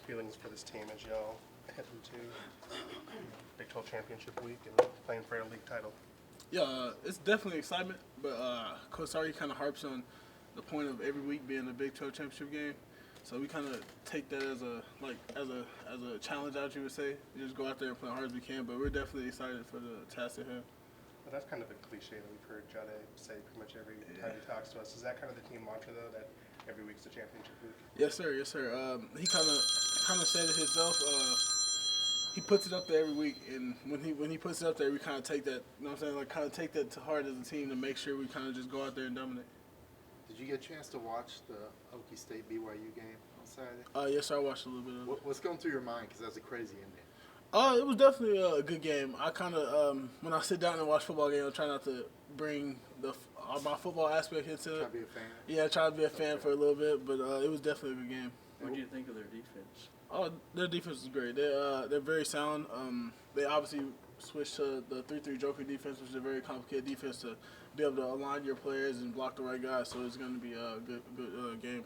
feelings for this team as y'all head into Big 12 Championship week and playing for a league title? Yeah, it's definitely excitement, but Coach Sargi kind of harps on the point of every week being a Big 12 championship game. So we kind of take that as a challenge out, you would say. We just go out there and play as hard as we can, but we're definitely excited for the task at hand. Well, that's kind of a cliche that we've heard Jade say pretty much every time he talks to us. Is that kind of the team mantra, though, that every week's the championship week? Yes, sir. Yes, sir. He kind of said it himself. He puts it up there every week, and when he puts it up there, we kind of take that. You know what I'm saying? Like kind of take that to heart as a team to make sure we kind of just go out there and dominate. Did you get a chance to watch the Okie State BYU game on Saturday? Yes, sir. I watched a little bit of it. What's going through your mind? Because that's a crazy ending. It was definitely a good game. I kind of, when I sit down and watch football games, I try not to bring my football aspect into it. Try to be a fan? Yeah, I try to be a fan for a little bit, but it was definitely a good game. What do you think of their defense? Oh, their defense is great. They're very sound. They obviously switched to the 3-3 Joker defense, which is a very complicated defense to be able to align your players and block the right guys. So it's going to be a good game.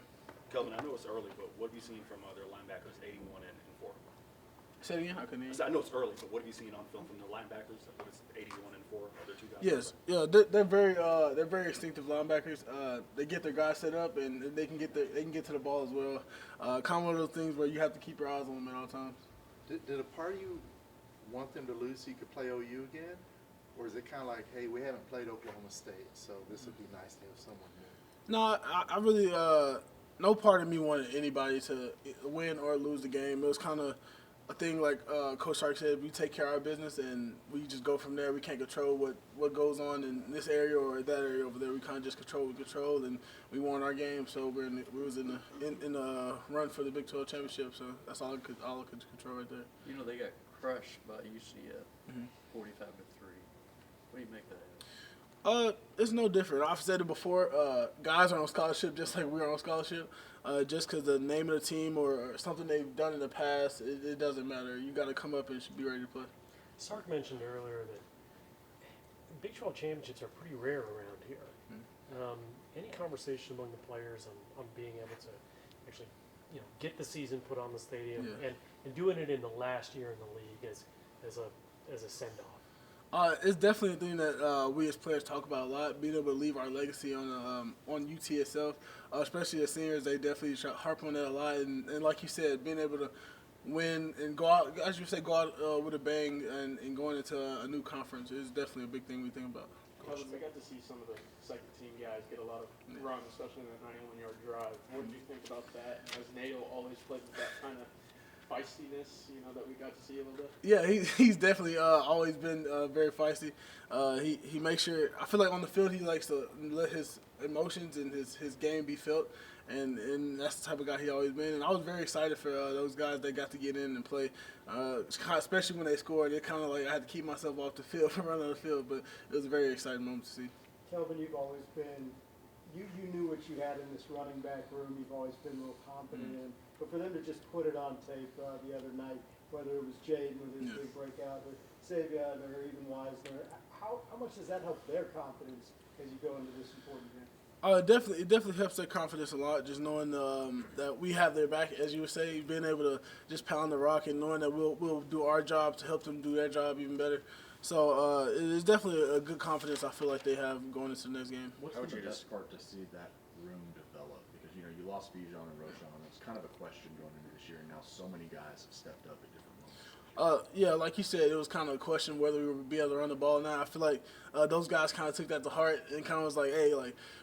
Kelvin, I know it's early, but what have you seen from their linebackers, 81 and 4? Say it again. I couldn't hear you. I know it's early, but what have you seen on film from the linebackers? What is 81 and 4? Are there two guys? Yes, yeah, they're very instinctive linebackers. They get their guys set up, and they can get to the ball as well. Kind of one of those things where you have to keep your eyes on them at all times. Did a part of you want them to lose so you could play OU again? Or is it kind of like, hey, we haven't played Oklahoma State, so this would be nice to have someone new? No, I really no part of me wanted anybody to win or lose the game. It was kind of a thing like Coach Sark said, we take care of our business and we just go from there. We can't control what goes on in this area or that area over there. We kind of just control what we control, and we won our game. So we was in the run for the Big 12 championship. So that's all I could control right there. You know, they got crushed by UCF, 45-3. What do you make of that? It's no different. I've said it before. Guys are on scholarship just like we're on scholarship. Just because the name of the team or something they've done in the past, it doesn't matter. You got to come up and be ready to play. Sark mentioned earlier that Big 12 championships are pretty rare around here. Any conversation among the players on being able to actually, get the season put on the stadium and doing it in the last year in the league as a send-off? It's definitely a thing that we as players talk about a lot, being able to leave our legacy on UT itself, especially as seniors. They definitely harp on that a lot. And like you said, being able to win and go out, as you say, go out with a bang and going into a new conference is definitely a big thing we think about. I got to see some of the second-team guys get a lot of run, especially in that 91-yard drive. What did you think about that? Has Nato always played with that kind of feistiness, that we got to see a little bit? Yeah, he's definitely always been very feisty. He makes sure, I feel like on the field he likes to let his emotions and his game be felt, and that's the type of guy he always been. And I was very excited for those guys that got to get in and play, especially when they scored. It kind of like I had to keep myself off the field from running on the field, but it was a very exciting moment to see. Kelvin, you've always been, you knew what you had in this running back room. You've always been real confident in. But for them to just put it on tape the other night, whether it was Jaden with his big breakout, or Savion, or even Wisner, how much does that help their confidence as you go into this important game? It definitely helps their confidence a lot, just knowing that we have their back, as you would say, being able to just pound the rock and knowing that we'll do our job to help them do their job even better. So it is definitely a good confidence I feel like they have going into the next game. How would you start to see that room develop? Because, you lost Bijan and Roshan. It's kind of a question going into this year, and now so many guys have stepped up at different moments. Yeah, like you said, it was kind of a question whether we would be able to run the ball now. I feel like those guys kind of took that to heart and kind of was like, hey,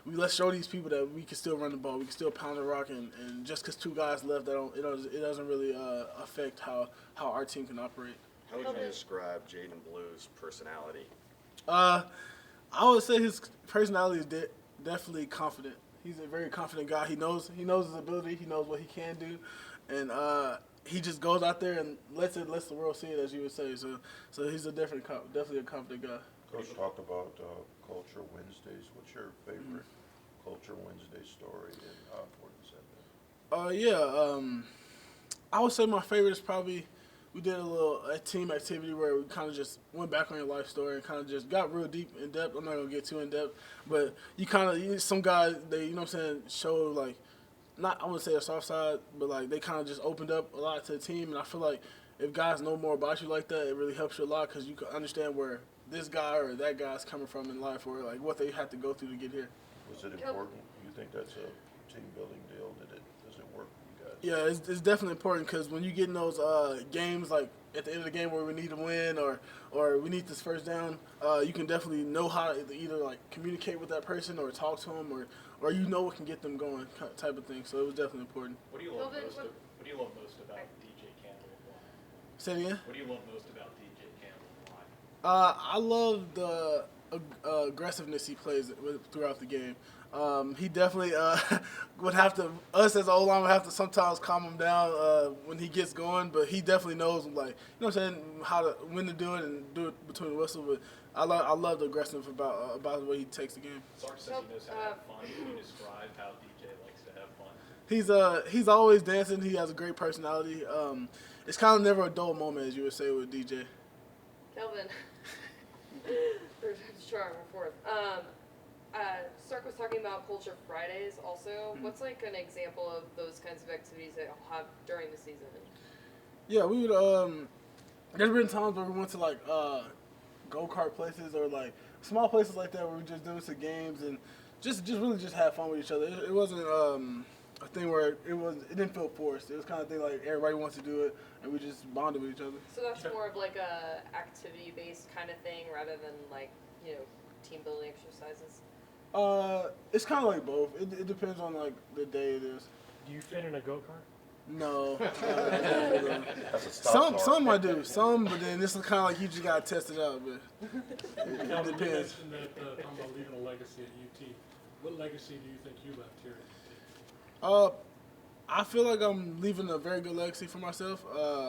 let's show these people that we can still run the ball, we can still pound the rock, and just because two guys left, it doesn't really affect how our team can operate. How would you describe Jaden Blue's personality? I would say his personality is definitely confident. He's a very confident guy. He knows his ability. He knows what he can do, and he just goes out there and lets the world see it, as you would say. So he's definitely a confident guy. Coach talked about Culture Wednesdays. What's your favorite Culture Wednesday story, and how important is that? I would say my favorite is probably we did a team activity where we kind of just went back on your life story and kind of just got real deep in depth. I'm not gonna get too in depth, but some guys, they, show like not I wouldn't say a soft side, but like they kind of just opened up a lot to the team, and I feel like if guys know more about you like that, it really helps you a lot because you can understand where this guy or that guy's coming from in life, or like what they have to go through to get here. Was it important? You think that's a team building deal? Does it work for you guys? Yeah, it's definitely important because when you get in those games, like at the end of the game where we need to win or we need this first down, you can definitely know how to either like communicate with that person or talk to them or you know what can get them going type of thing. So it was definitely important. What do you love most about DJ Campbell and why? Say it again? What do you love most about DJ Campbell and why? I love the aggressiveness he plays throughout the game. He definitely would have to, us as an O-line would have to sometimes calm him down when he gets going, but he definitely knows, like, you know what I'm saying, when to do it and do it between the whistle. But I love the aggressiveness about the way he takes the game. Sark says he knows how to have fun. Can you describe how DJ likes to have fun? He's always dancing. He has a great personality. It's kind of never a dull moment, as you would say, with DJ. Kelvin. Sure, fourth. Stark was talking about Culture Fridays also. What's like an example of those kinds of activities that you'll have during the season? Yeah, we would. There's been times where we went to like go-kart places or like small places like that where we just do some games and just really just have fun with each other. It wasn't a thing where it didn't feel forced. It was kind of thing like everybody wants to do it and we just bonded with each other. So that's more of like a activity-based kind of thing rather than like, you know, team building exercises? It's kind of like both. It depends on like the day it is. Do you fit in a go-kart? No. That's a stop Some I do. Some, but then this is kind of like you just gotta test it out. But it Calvin, depends. you mentioned that talking about leaving a legacy at UT. What legacy do you think you left here at UT? I feel like I'm leaving a very good legacy for myself.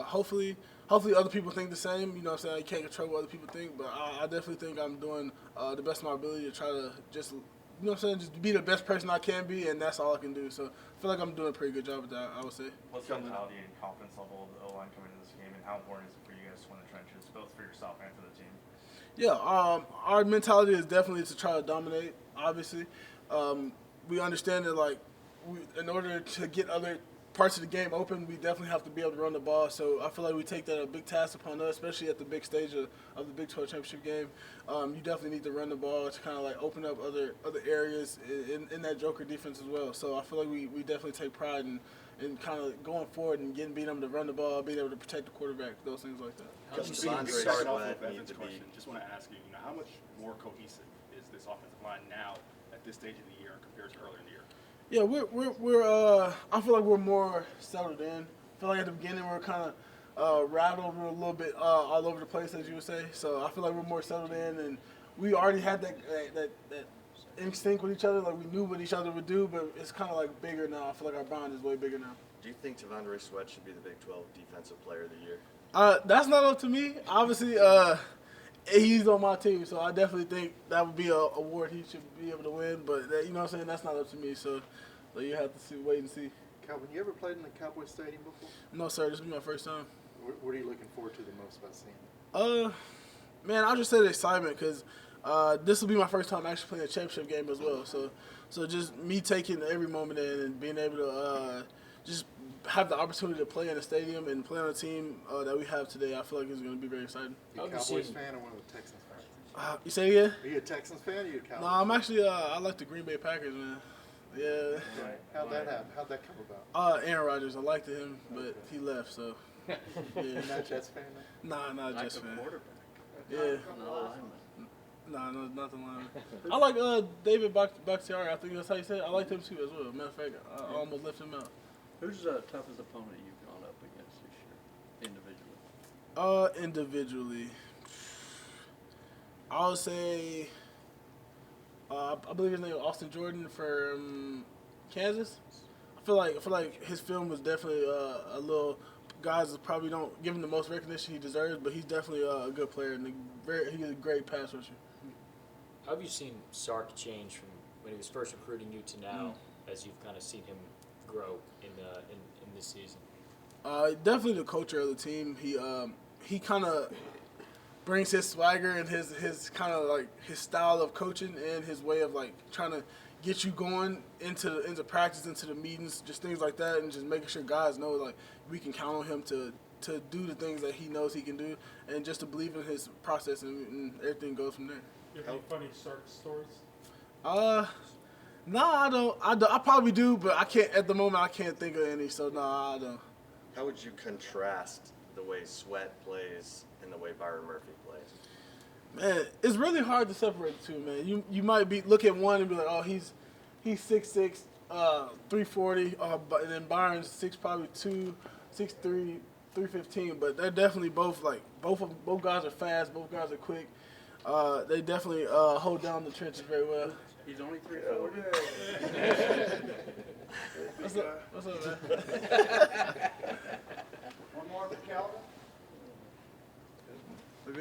Hopefully other people think the same. You know what I'm saying? You can't control what other people think, but I definitely think I'm doing the best of my ability to try to just, you know what I'm saying, just be the best person I can be, and that's all I can do. So I feel like I'm doing a pretty good job with that, I would say. What's the mentality and confidence level of the O-line coming into this game, and how important is it for you guys to win the trenches, both for yourself and for the team? Yeah, our mentality is definitely to try to dominate, obviously. We understand that, like, in order to get other parts of the game open, we definitely have to be able to run the ball. So I feel like we take that a big task upon us, especially at the big stage of the Big 12 championship game. You definitely need to run the ball to kind of like open up other areas in that Joker defense as well. So I feel like we definitely take pride in kind of going forward and being able to run the ball, being able to protect the quarterback, those things like that. Devondre Sweat Evan's need to be. question, just want to ask you, how much more cohesive is this offensive line now at this stage of the year compared to earlier in the year? Yeah, we're I feel like we're more settled in. I feel like at the beginning we're kind of rattled, we're a little bit all over the place, as you would say. So I feel like we're more settled in, and we already had that instinct with each other, like we knew what each other would do, but it's kind of like bigger now. I feel like our bond is way bigger now. Do you think Devondre Sweat should be the Big 12 Defensive Player of the Year? That's not up to me. Obviously, he's on my team, so I definitely think that would be an award he should be able to win. But you know what I'm saying? That's not up to me. So you have to wait and see. Calvin, you ever played in the Cowboy Stadium before? No, sir. This will be my first time. What are you looking forward to the most about seeing it? Man, I'll just say the excitement because this will be my first time actually playing a championship game as well. So just me taking every moment in and being able to just have the opportunity to play in a stadium and play on a team that we have today, I feel like it's going to be very exciting. Are you a Cowboys fan or one of the Texans fans? You say again? Are you a Texans fan or are you a Cowboys No, I'm actually, I like the Green Bay Packers, man. Yeah. Right. How'd that happen? How'd that come about? Aaron Rodgers, I liked him, but he left, so. Yeah. You're not a Jets fan now? Nah, not a Like Jets the fan. quarterback. Yeah. No alignment. Nah, no, nothing like that. I like David Bakhtiari. I think that's how you say it. I liked him too as well. Matter of fact, I almost left him out. Who's the toughest opponent you've gone up against this year, individually? Individually, I would say, I believe his name is Austin Jordan from Kansas. I feel like his film was definitely a little. Guys probably don't give him the most recognition he deserves, but he's definitely a good player and he's a great pass rusher. How have you seen Sark change from when he was first recruiting you to now, as you've kind of seen him grow in this season? Definitely the culture of the team. He kind of brings his swagger and his kind of like his style of coaching and his way of like trying to get you going into practice, into the meetings, just things like that, and just making sure guys know like we can count on him to do the things that he knows he can do, and just to believe in his process, and everything goes from there. You have any funny Sark stories? No, I don't. I probably do, but I can't at the moment. I can't think of any. So no, I don't. How would you contrast the way Sweat plays and the way Byron Murphy plays? Man, it's really hard to separate the two, man. You might look at one and be like, oh, he's 6'6", 340, and then Byron's probably 6'3", 315. But they're definitely both both guys are fast, both guys are quick. They definitely hold down the trenches very well. He's only 340. What's up, man? One more for Calvin.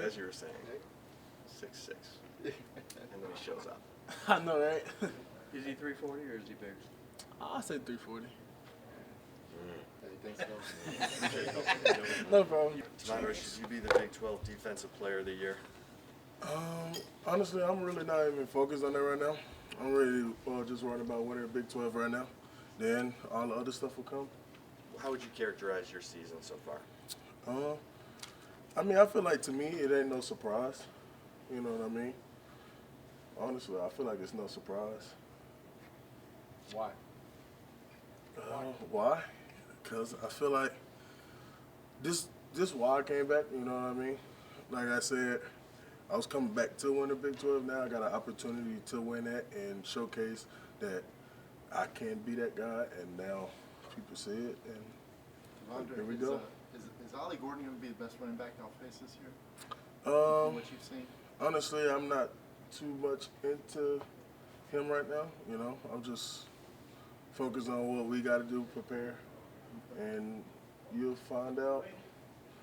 As you were saying, 6'6", and then he shows up. I know, right? Is he 340 or is he bigger? I'll say 340. Hey, thanks, No problem. Devondre, should you be the Big 12 Defensive Player of the Year? Honestly, I'm really not even focused on that right now. I'm really just worried about winning the Big 12 right now. Then all the other stuff will come. How would you characterize your season so far? I mean, I feel like to me it ain't no surprise. You know what I mean? Honestly, I feel like it's no surprise. Why? Why? Because I feel like this why I came back. You know what I mean? Like I said, I was coming back to win the Big 12. Now I got an opportunity to win that and showcase that I can be that guy. And now people see it, and here we go. Is Ollie Gordon going to be the best running back y'all face this year? From what you've seen? Honestly, I'm not too much into him right now. You know, I'm just focused on what we got to do, prepare, and you'll find out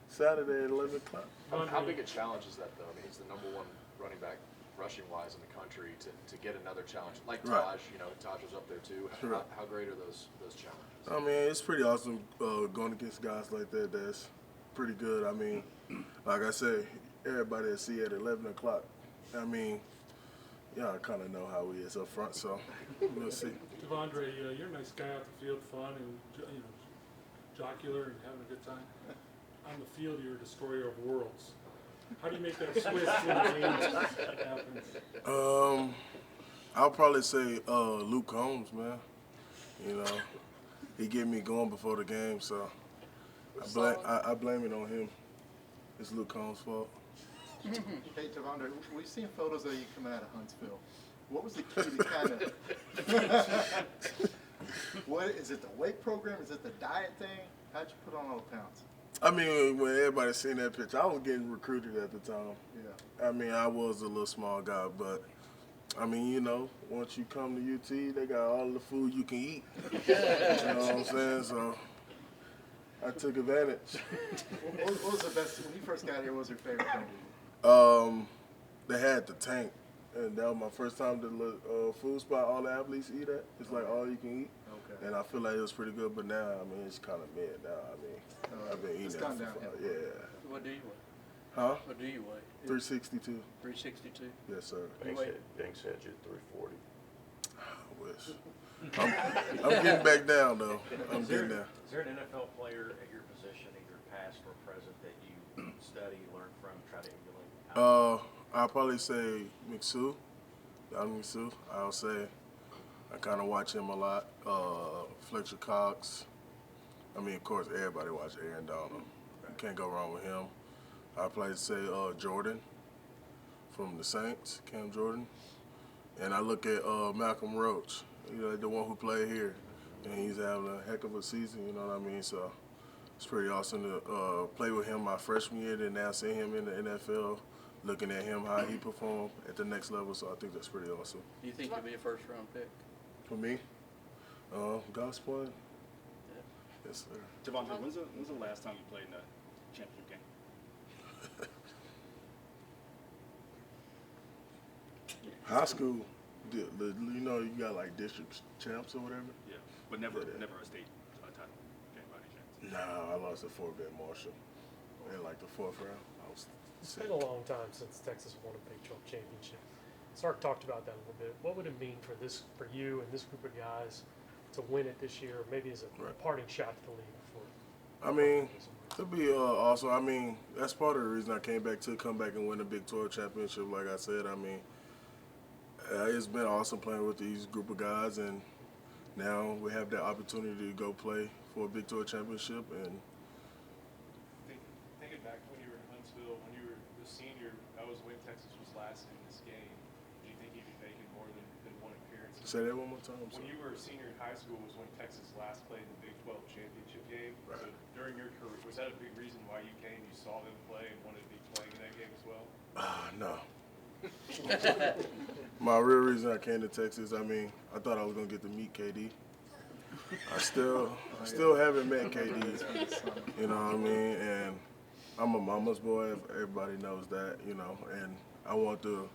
Saturday at 11 o'clock. How big a challenge is that, though? I mean, he's the #1 running back rushing-wise in the country. To get another challenge like Taj, Right. you know, Taj was up there too. Right. How great are those challenges? I mean, it's pretty awesome going against guys like that. That's pretty good. I mean, like I say, everybody that see at 11 o'clock, I mean, y'all kind of know how he is up front, so we'll see. Devondre, you're a nice guy out the field, fun and jocular and having a good time. On the field, you're a destroyer of worlds. How do you make that switch when the game happens? I'll probably say Luke Combs, man. You know, he get me going before the game, so I blame it on him. It's Luke Combs' fault. Hey, Devondre, we've seen photos of you coming out of Huntsville. What was the key to kind of... What is it, the weight program? Is it the diet thing? How'd you put on all the pounds? I mean, when everybody seen that picture, I was getting recruited at the time. Yeah. I mean, I was a little small guy, but I mean, you know, once you come to UT, they got all the food you can eat. You know what I'm saying? So I took advantage. What was the best, when you first got here, what was your favorite thing to eat? They had the tank, and that was my first time to the food spot all the athletes eat at. It's like all you can eat. Okay. And I feel like it was pretty good, but now, I mean, it's kind of mid now. I mean, I've been eating It's that gone for downhill. yeah. What do you weigh? Huh? What do you weigh? 362. 362. Yes, sir. Banks had you 340. I wish. I'm getting back down, though. I'm getting there. Is there an NFL player at your position, either past or present, that you study, learn from, try to emulate? I'll probably say McSue. Young McSue. I'll say I kind of watch him a lot. Fletcher Cox. I mean, of course, everybody watch Aaron Donald. You can't go wrong with him. I'll probably say Jordan from the Saints, Cam Jordan. And I look at Malcolm Roach, the one who played here. And he's having a heck of a season, you know what I mean? So it's pretty awesome to play with him my freshman year, then now see him in the NFL, looking at him, how he performed at the next level. So I think that's pretty awesome. Do you think he'll be a first-round pick? For me, God's plan. Yes, sir. Devondre, when's the last time you played in a championship game? High school, you know, you got like district champs or whatever. Yeah, but never a state title game by any chance. Nah, I lost to Fort Bend Marshall in like the 4th round. I was It's sick. been a long time since Texas won a Big 12 championship. Sark talked about that a little bit. What would it mean for you and this group of guys to win it this year, maybe as a parting shot to the league before? I mean, it'd be awesome. I mean, that's part of the reason I came back to come back and win a Big 12 championship. Like I said, I mean, it's been awesome playing with these group of guys, and now we have the opportunity to go play for a Big 12 championship. And Thinking back to when you were in Huntsville, when you were a senior, that was when Texas was last in this game. Do you think you'd be making more than one appearance? say that one more time. When you were a senior in high school was when Texas last played in the Big 12 championship game. Right. So during your career, was that a big reason why you came? You saw them play and wanted to be playing in that game as well? No. My real reason I came to Texas, I mean, I thought I was gonna get to meet KD. I still haven't met KD. You know what I mean? And I'm a mama's boy. Everybody knows that. You know, and I want to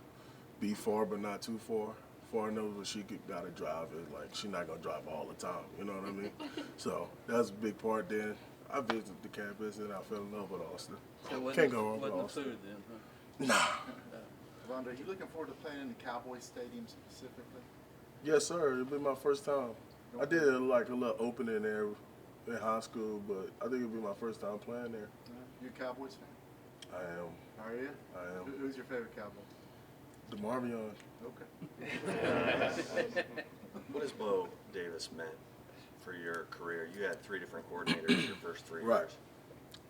be far, but not too far. Far enough where she gotta drive it. Like she's not gonna drive all the time. You know what I mean? So that's a big part. Then I visited the campus and I fell in love with Austin. So Can't go wrong with wasn't the Austin. food then, huh? Nah. Devondre, are you looking forward to playing in the Cowboy Stadium specifically? Yes, sir. It'll be my first time. I did like a little opening there in high school, but I think it'll be my first time playing there. You a Cowboys fan? I am. Are you? I am. Who's your favorite Cowboy? DeMarvion. Okay. What has Bo Davis meant for your career? You had 3 different coordinators your first 3 Right. years.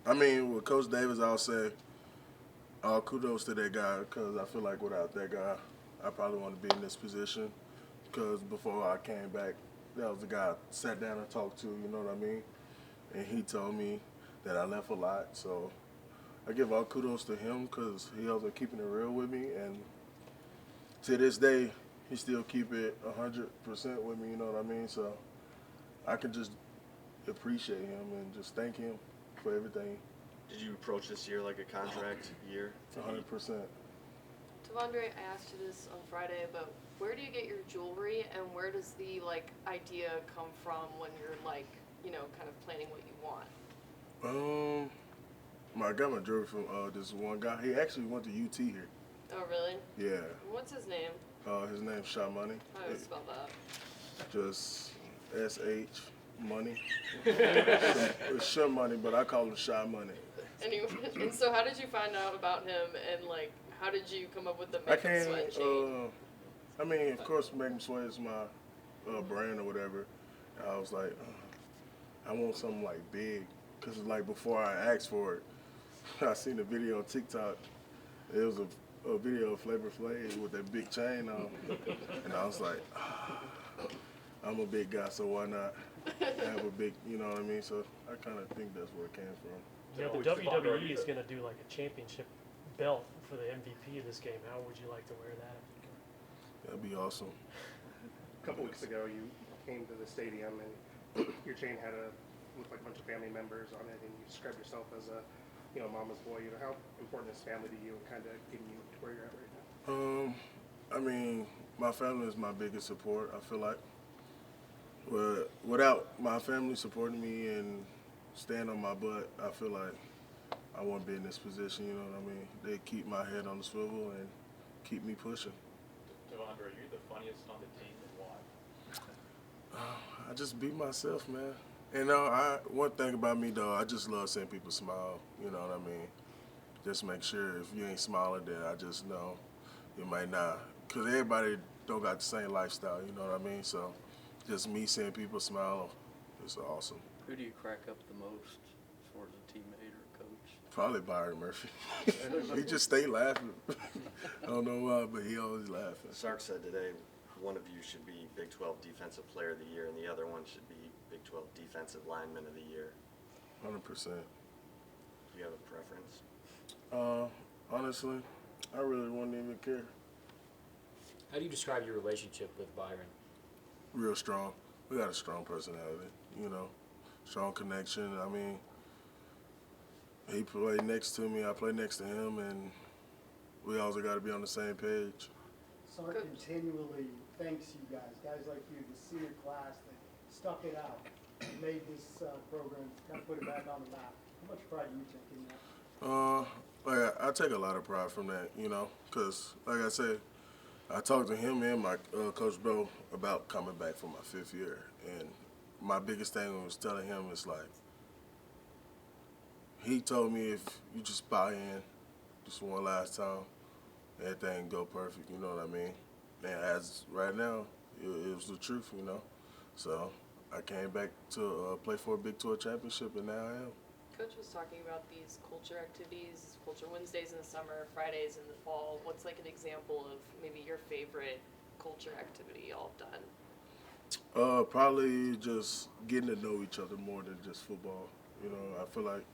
I mean, with Coach Davis, I'll say all kudos to that guy because I feel like without that guy, I probably wouldn't be in this position because before I came back, that was the guy I sat down and talked to, you know what I mean? And he told me that I left a lot, so I give all kudos to him because he was keeping it real with me, and to this day, he still keep it 100% with me, you know what I mean? So I can just appreciate him and just thank him for everything. Did you approach this year like a contract year? 100%. Devondre, I asked you this on Friday, but where do you get your jewelry, and where does the idea come from when you're kind of planning what you want? I got my jewelry from this one guy. He actually went to UT here. Oh, really? Yeah. What's his name? His name's Sha Money. How do you spell that? Just SH Money. It's Sha Money, but I call him Sha Money. Anyway, and so how did you find out about him, and how did you come up with the I Make 'em can't. Sweat chain? I mean, of course, Make 'em Sweat is my brand or whatever. And I was like, I want something big, cause before I asked for it, I seen a video on TikTok. It was a video of Flavor Flav with that big chain on, and I was like, I'm a big guy, so why not have a big, you know what I mean? So I kind of think that's where it came from. Yeah, the WWE is going to do a championship belt for the MVP of this game. How would you like to wear that? That'd be awesome. A couple weeks ago, you came to the stadium and your chain looked like a bunch of family members on it, and you described yourself as a mama's boy. How important is family to you and kind of getting you to where you're at right now? I mean, my family is my biggest support, I feel like. But without my family supporting me and staying on my butt, I feel like I wouldn't be in this position, you know what I mean? They keep my head on the swivel and keep me pushing. Devondre, are you the funniest on the team and why? I just be myself, man. And one thing about me, though, I just love seeing people smile, you know what I mean? Just make sure if you ain't smiling, then I just know you might not. Because everybody don't got the same lifestyle, you know what I mean? So just me seeing people smile is awesome. Who do you crack up the most as far as a teammate or coach? Probably Byron Murphy. He just stay laughing. I don't know why, but he always laughing. Sark said today one of you should be Big 12 Defensive Player of the Year and the other one should be Big 12 Defensive Lineman of the Year. 100%. Do you have a preference? Honestly, I really wouldn't even care. How do you describe your relationship with Byron? Real strong. We got a strong personality, strong connection. I mean, he played next to me, I play next to him, and we always got to be on the same page. Sark continually thanks you guys like you, the senior class that stuck it out and made this program, kind of put it back on the map. How much pride do you take in that? I take a lot of pride from that, because like I said, I talked to him and my Coach Bro about coming back for my 5th year. And my biggest thing was telling him is like, he told me if you just buy in just one last time, everything go perfect, you know what I mean? And as right now, it was the truth, you know? So I came back to play for a Big 12 championship, and now I am. Coach was talking about these culture activities, culture Wednesdays in the summer, Fridays in the fall. What's like an example of maybe your favorite culture activity y'all have done? Probably just getting to know each other more than just football. You know, I feel like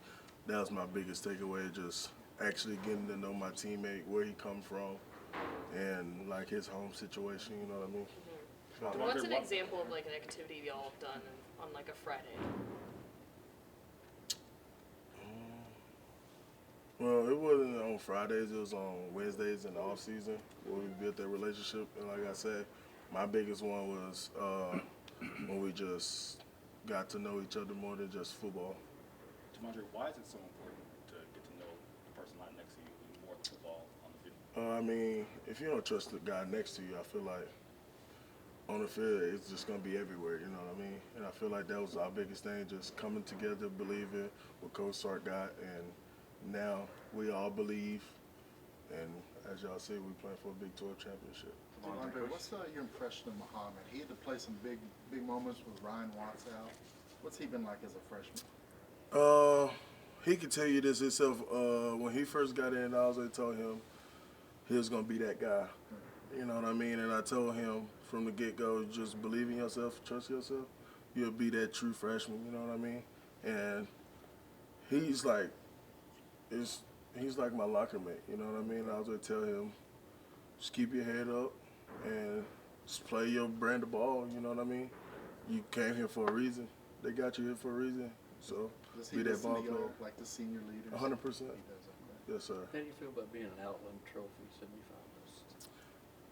that was my biggest takeaway, just actually getting to know my teammate, where he come from, and like his home situation, you know what I mean? What's an example of like an activity y'all have done on like a Friday? Well, it wasn't on Fridays, it was on Wednesdays in the off season where we built that relationship. And like I said, my biggest one was when we just got to know each other more than just football. Devondre, why is it so important to get to know the person lying next to you more than football on the field? I mean, if you don't trust the guy next to you, I feel like on the field, it's just going to be everywhere, you know what I mean? And I feel like that was our biggest thing, just coming together, believing what Coach Sark got, and now we all believe, and as y'all see, we playing for a Big 12 championship. Devondre, what's your impression of Muhammad? He had to play some big moments with Ryan Watts out. What's he been like as a freshman? He could tell you this himself. When he first got in, I always told him he was going to be that guy. You know what I mean? And I told him from the get-go, just believe in yourself, trust yourself. You'll be that true freshman, you know what I mean? And he's like my locker mate, you know what I mean? I always tell him, just keep your head up and just play your brand of ball, you know what I mean? You came here for a reason. They got you here for a reason. So be that ball player. Like the senior leaders? 100%. He does, okay. Yes, sir. How do you feel about being an Outland Trophy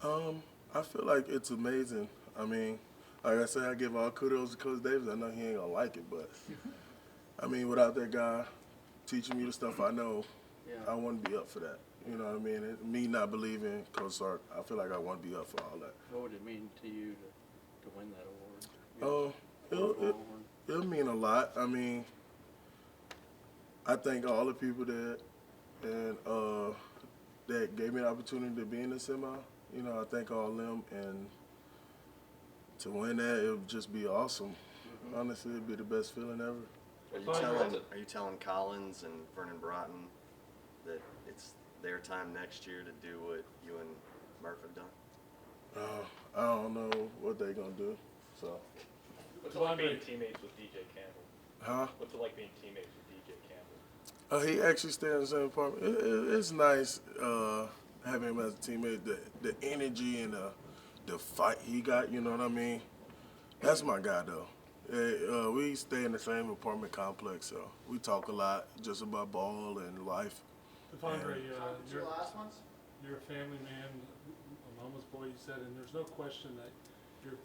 semifinalist? I feel like it's amazing. I mean, like I said, I give all kudos to Coach Davis. I know he ain't gonna like it, but I mean, without that guy teaching me the stuff I know, I wouldn't be up for that. You know what I mean? Me not believing Coach Sark, I feel like I wouldn't be up for all that. What would it mean to you to win that award? It'll mean a lot. I mean, I thank all the people that gave me the opportunity to be in the semi. You know, I thank all of them, and to win that, it would just be awesome. Honestly, it'd be the best feeling ever. Are you telling Collins and Vernon Broughton that it's their time next year to do what you and Murph have done? I don't know what they're gonna do. So. What's it like being teammates with DJ Campbell? Huh? What's it like being teammates with DJ Campbell? He actually stays in the same apartment. It's nice having him as a teammate. The energy and the fight he got, you know what I mean? That's my guy, though. We stay in the same apartment complex, so we talk a lot just about ball and life. Devondre, you're a family man, a mama's boy, you said, and there's no question that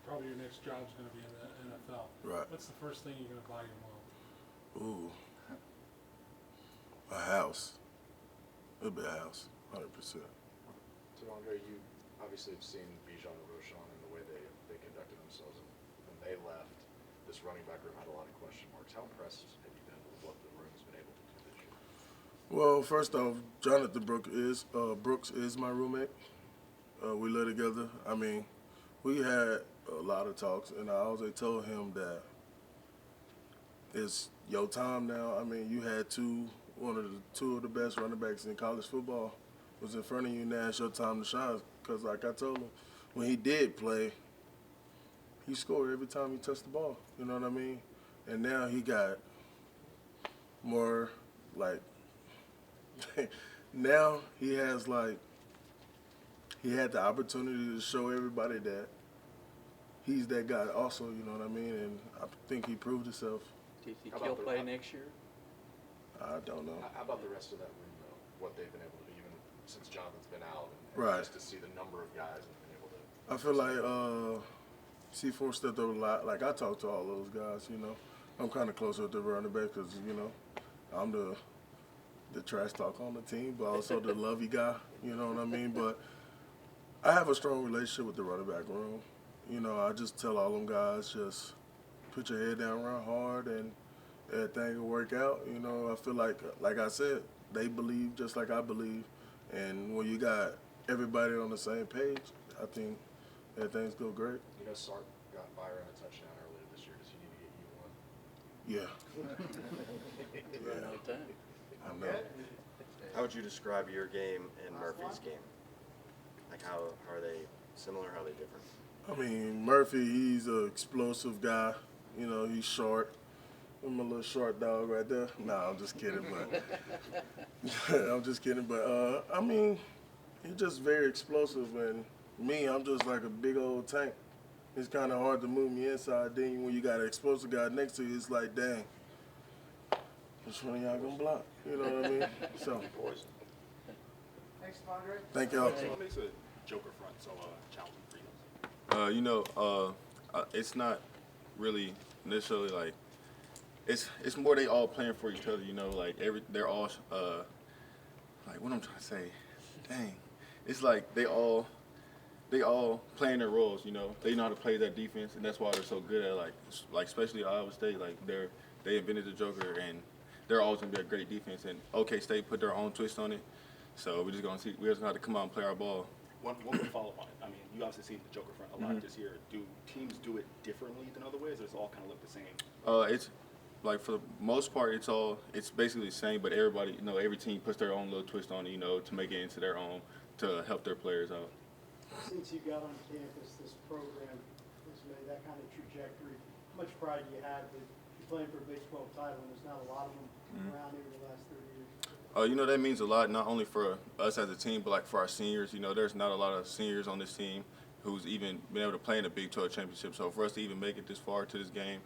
probably your next job's going to be in the NFL. Right. What's the first thing you're going to buy your mom? Ooh. A house. It'll be a house, 100%. Devondre, you obviously have seen Bijan and Roshan and the way they conducted themselves. And when they left, this running back room had a lot of question marks. How impressed have you been with what the room's been able to do this year? Well, first off, Jonathan Brooks is my roommate. We live together. I mean, we had a lot of talks, and I always told him that it's your time now. I mean, you had two of the best running backs in college football was in front of you. Now it's your time to shine. Because like I told him, when he did play, he scored every time he touched the ball. You know what I mean? And now he got more, like, now he has, like, he had the opportunity to show everybody that he's that guy also, you know what I mean? And I think he proved himself. Do you think he'll play next year? I don't know. How about the rest of that room, though? What they've been able to do, even since Jonathan's been out, and Right. just to see the number of guys that have been able to. I feel like C4 stepped up a lot. Like, I talk to all those guys, you know. I'm kind of closer with the running back because, you know, I'm the trash talk on the team, but also the lovey guy, you know what I mean? But I have a strong relationship with the running back room. You know, I just tell all them guys, just put your head down, run hard, and everything will work out. You know, I feel like I said, they believe just like I believe. And when you got everybody on the same page, I think everything's go great. You know, Sark got Byron a touchdown earlier this year. Does he need to get you one? Yeah. Run out of time. I know. How would you describe your game and Murphy's game? Like how are they similar? How are they different? I mean, Murphy, he's an explosive guy. You know, he's short. I'm a little short dog right there. Nah, I'm just kidding, but I'm just kidding. But I mean, he's just very explosive, and me, I'm just like a big old tank. It's kind of hard to move me inside. Then when you got an explosive guy next to you, it's like, dang, which one of y'all gonna block? You know what I mean? So, Thanks, Andre. thank y'all. What makes a Joker front so challenging for you? You know, it's not really necessarily like it's more they all playing for each other. You know, like they're all like what I'm trying to say. Dang, it's like they all playing their roles. You know, they know how to play that defense, and that's why they're so good at like especially Iowa State. Like they invented the Joker, and they're always gonna be a great defense. And OK State put their own twist on it. So we're just gonna see. We just gonna have to come out and play our ball. One quick follow-up on it. I mean, you obviously seen the Joker front a lot this year. Do teams do it differently than other ways, or does it all kind of look the same? It's like for the most part, it's basically the same. But everybody, you know, every team puts their own little twist on it, you know, to make it into their own to help their players out. Since you got on campus, this program has made that kind of trajectory. How much pride do you have that you're playing for a Big 12 title, and there's not a lot of them around here the last 30 years? You know, that means a lot, not only for us as a team, but like for our seniors. You know, there's not a lot of seniors on this team who's even been able to play in a Big 12 championship. So for us to even make it this far to this game,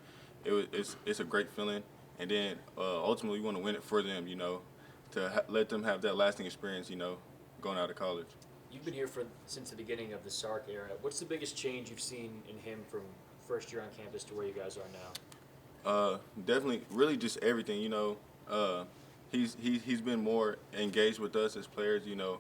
it's a great feeling. And then ultimately, we want to win it for them, you know, to let them have that lasting experience, you know, going out of college. You've been here since the beginning of the Sark era. What's the biggest change you've seen in him from first year on campus to where you guys are now? Definitely, really just everything, you know. He's been more engaged with us as players, you know.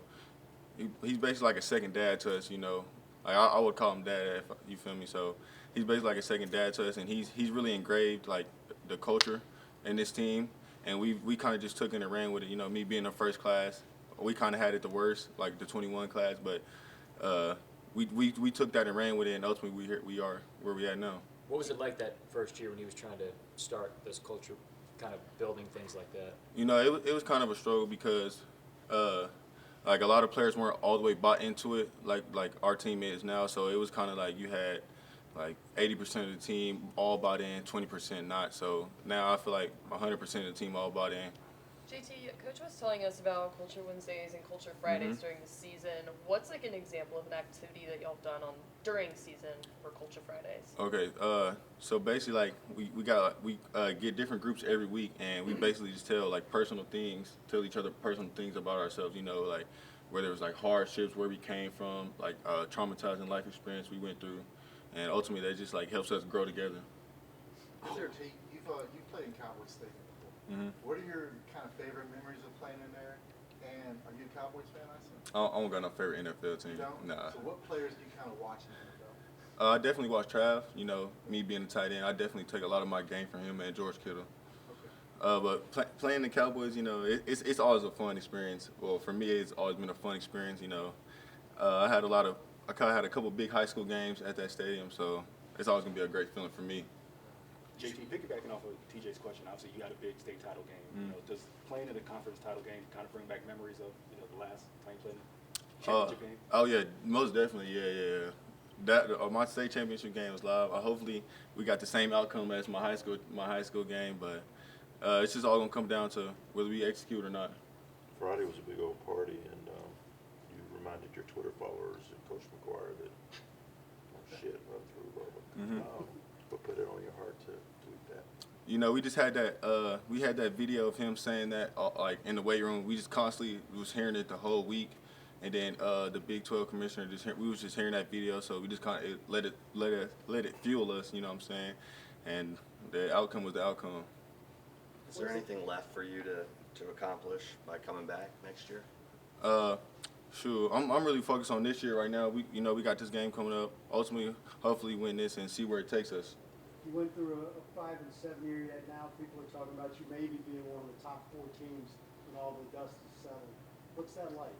He's basically like a second dad to us, you know. Like I would call him dad, you feel me? So he's basically like a second dad to us, and he's really engraved like the culture in this team, and we kind of just took it and ran with it. You know, me being the first class, we kind of had it the worst, like the 21 class, but we took that and ran with it, and ultimately we are where we at now. What was it like that first year when he was trying to start this culture, kind of building things like that? You know, it was kind of a struggle because like a lot of players weren't all the way bought into it like our team is now. So it was kind of like you had like 80% of the team all bought in, 20% not. So now I feel like 100% of the team all bought in. JT, Coach was telling us about Culture Wednesdays and Culture Fridays during the season. What's like an example of an activity that y'all have done during season for Culture Fridays? Okay, so basically like we get different groups every week, and we basically just tell each other personal things about ourselves. You know, like whether it was like hardships, where we came from, like traumatizing life experience we went through, and ultimately that just like helps us grow together. JT, you've played in Cowboy Stadium before. What are your kind of favorite memories of playing in there? And are you a Cowboys fan, I assume? I don't got no favorite NFL team. You don't? Nah. So what players do you kind of watch in the NFL? I definitely watch Trav. You know, me being a tight end, I definitely take a lot of my game from him and George Kittle. Okay. But playing the Cowboys, you know, it's always a fun experience. Well, for me, it's always been a fun experience. You know, I had a couple big high school games at that stadium, so it's always gonna be a great feeling for me. JT, piggybacking off of TJ's question, obviously you got a big state title game. You know, does playing in a conference title game kind of bring back memories of the last time playing championship game? Oh yeah, most definitely. Yeah. That my state championship game was live. Hopefully we got the same outcome as my high school game, but it's just all gonna come down to whether we execute or not. Friday was a big old party, and you reminded your Twitter followers and Coach McGuire that run through Bubba. But put it on your heart to tweet that. You know, we just had that. We had that video of him saying that, like in the weight room. We just constantly was hearing it the whole week, and then the Big 12 commissioner we was just hearing that video, so we just kind of let it fuel us. You know what I'm saying? And the outcome was the outcome. Is there anything left for you to accomplish by coming back next year? Sure, I'm really focused on this year right now. We got this game coming up. Ultimately, hopefully win this and see where it takes us. You went through a 5-7 year, yet now people are talking about you maybe being one of the top 4 teams when all the dust is settled. What's that like?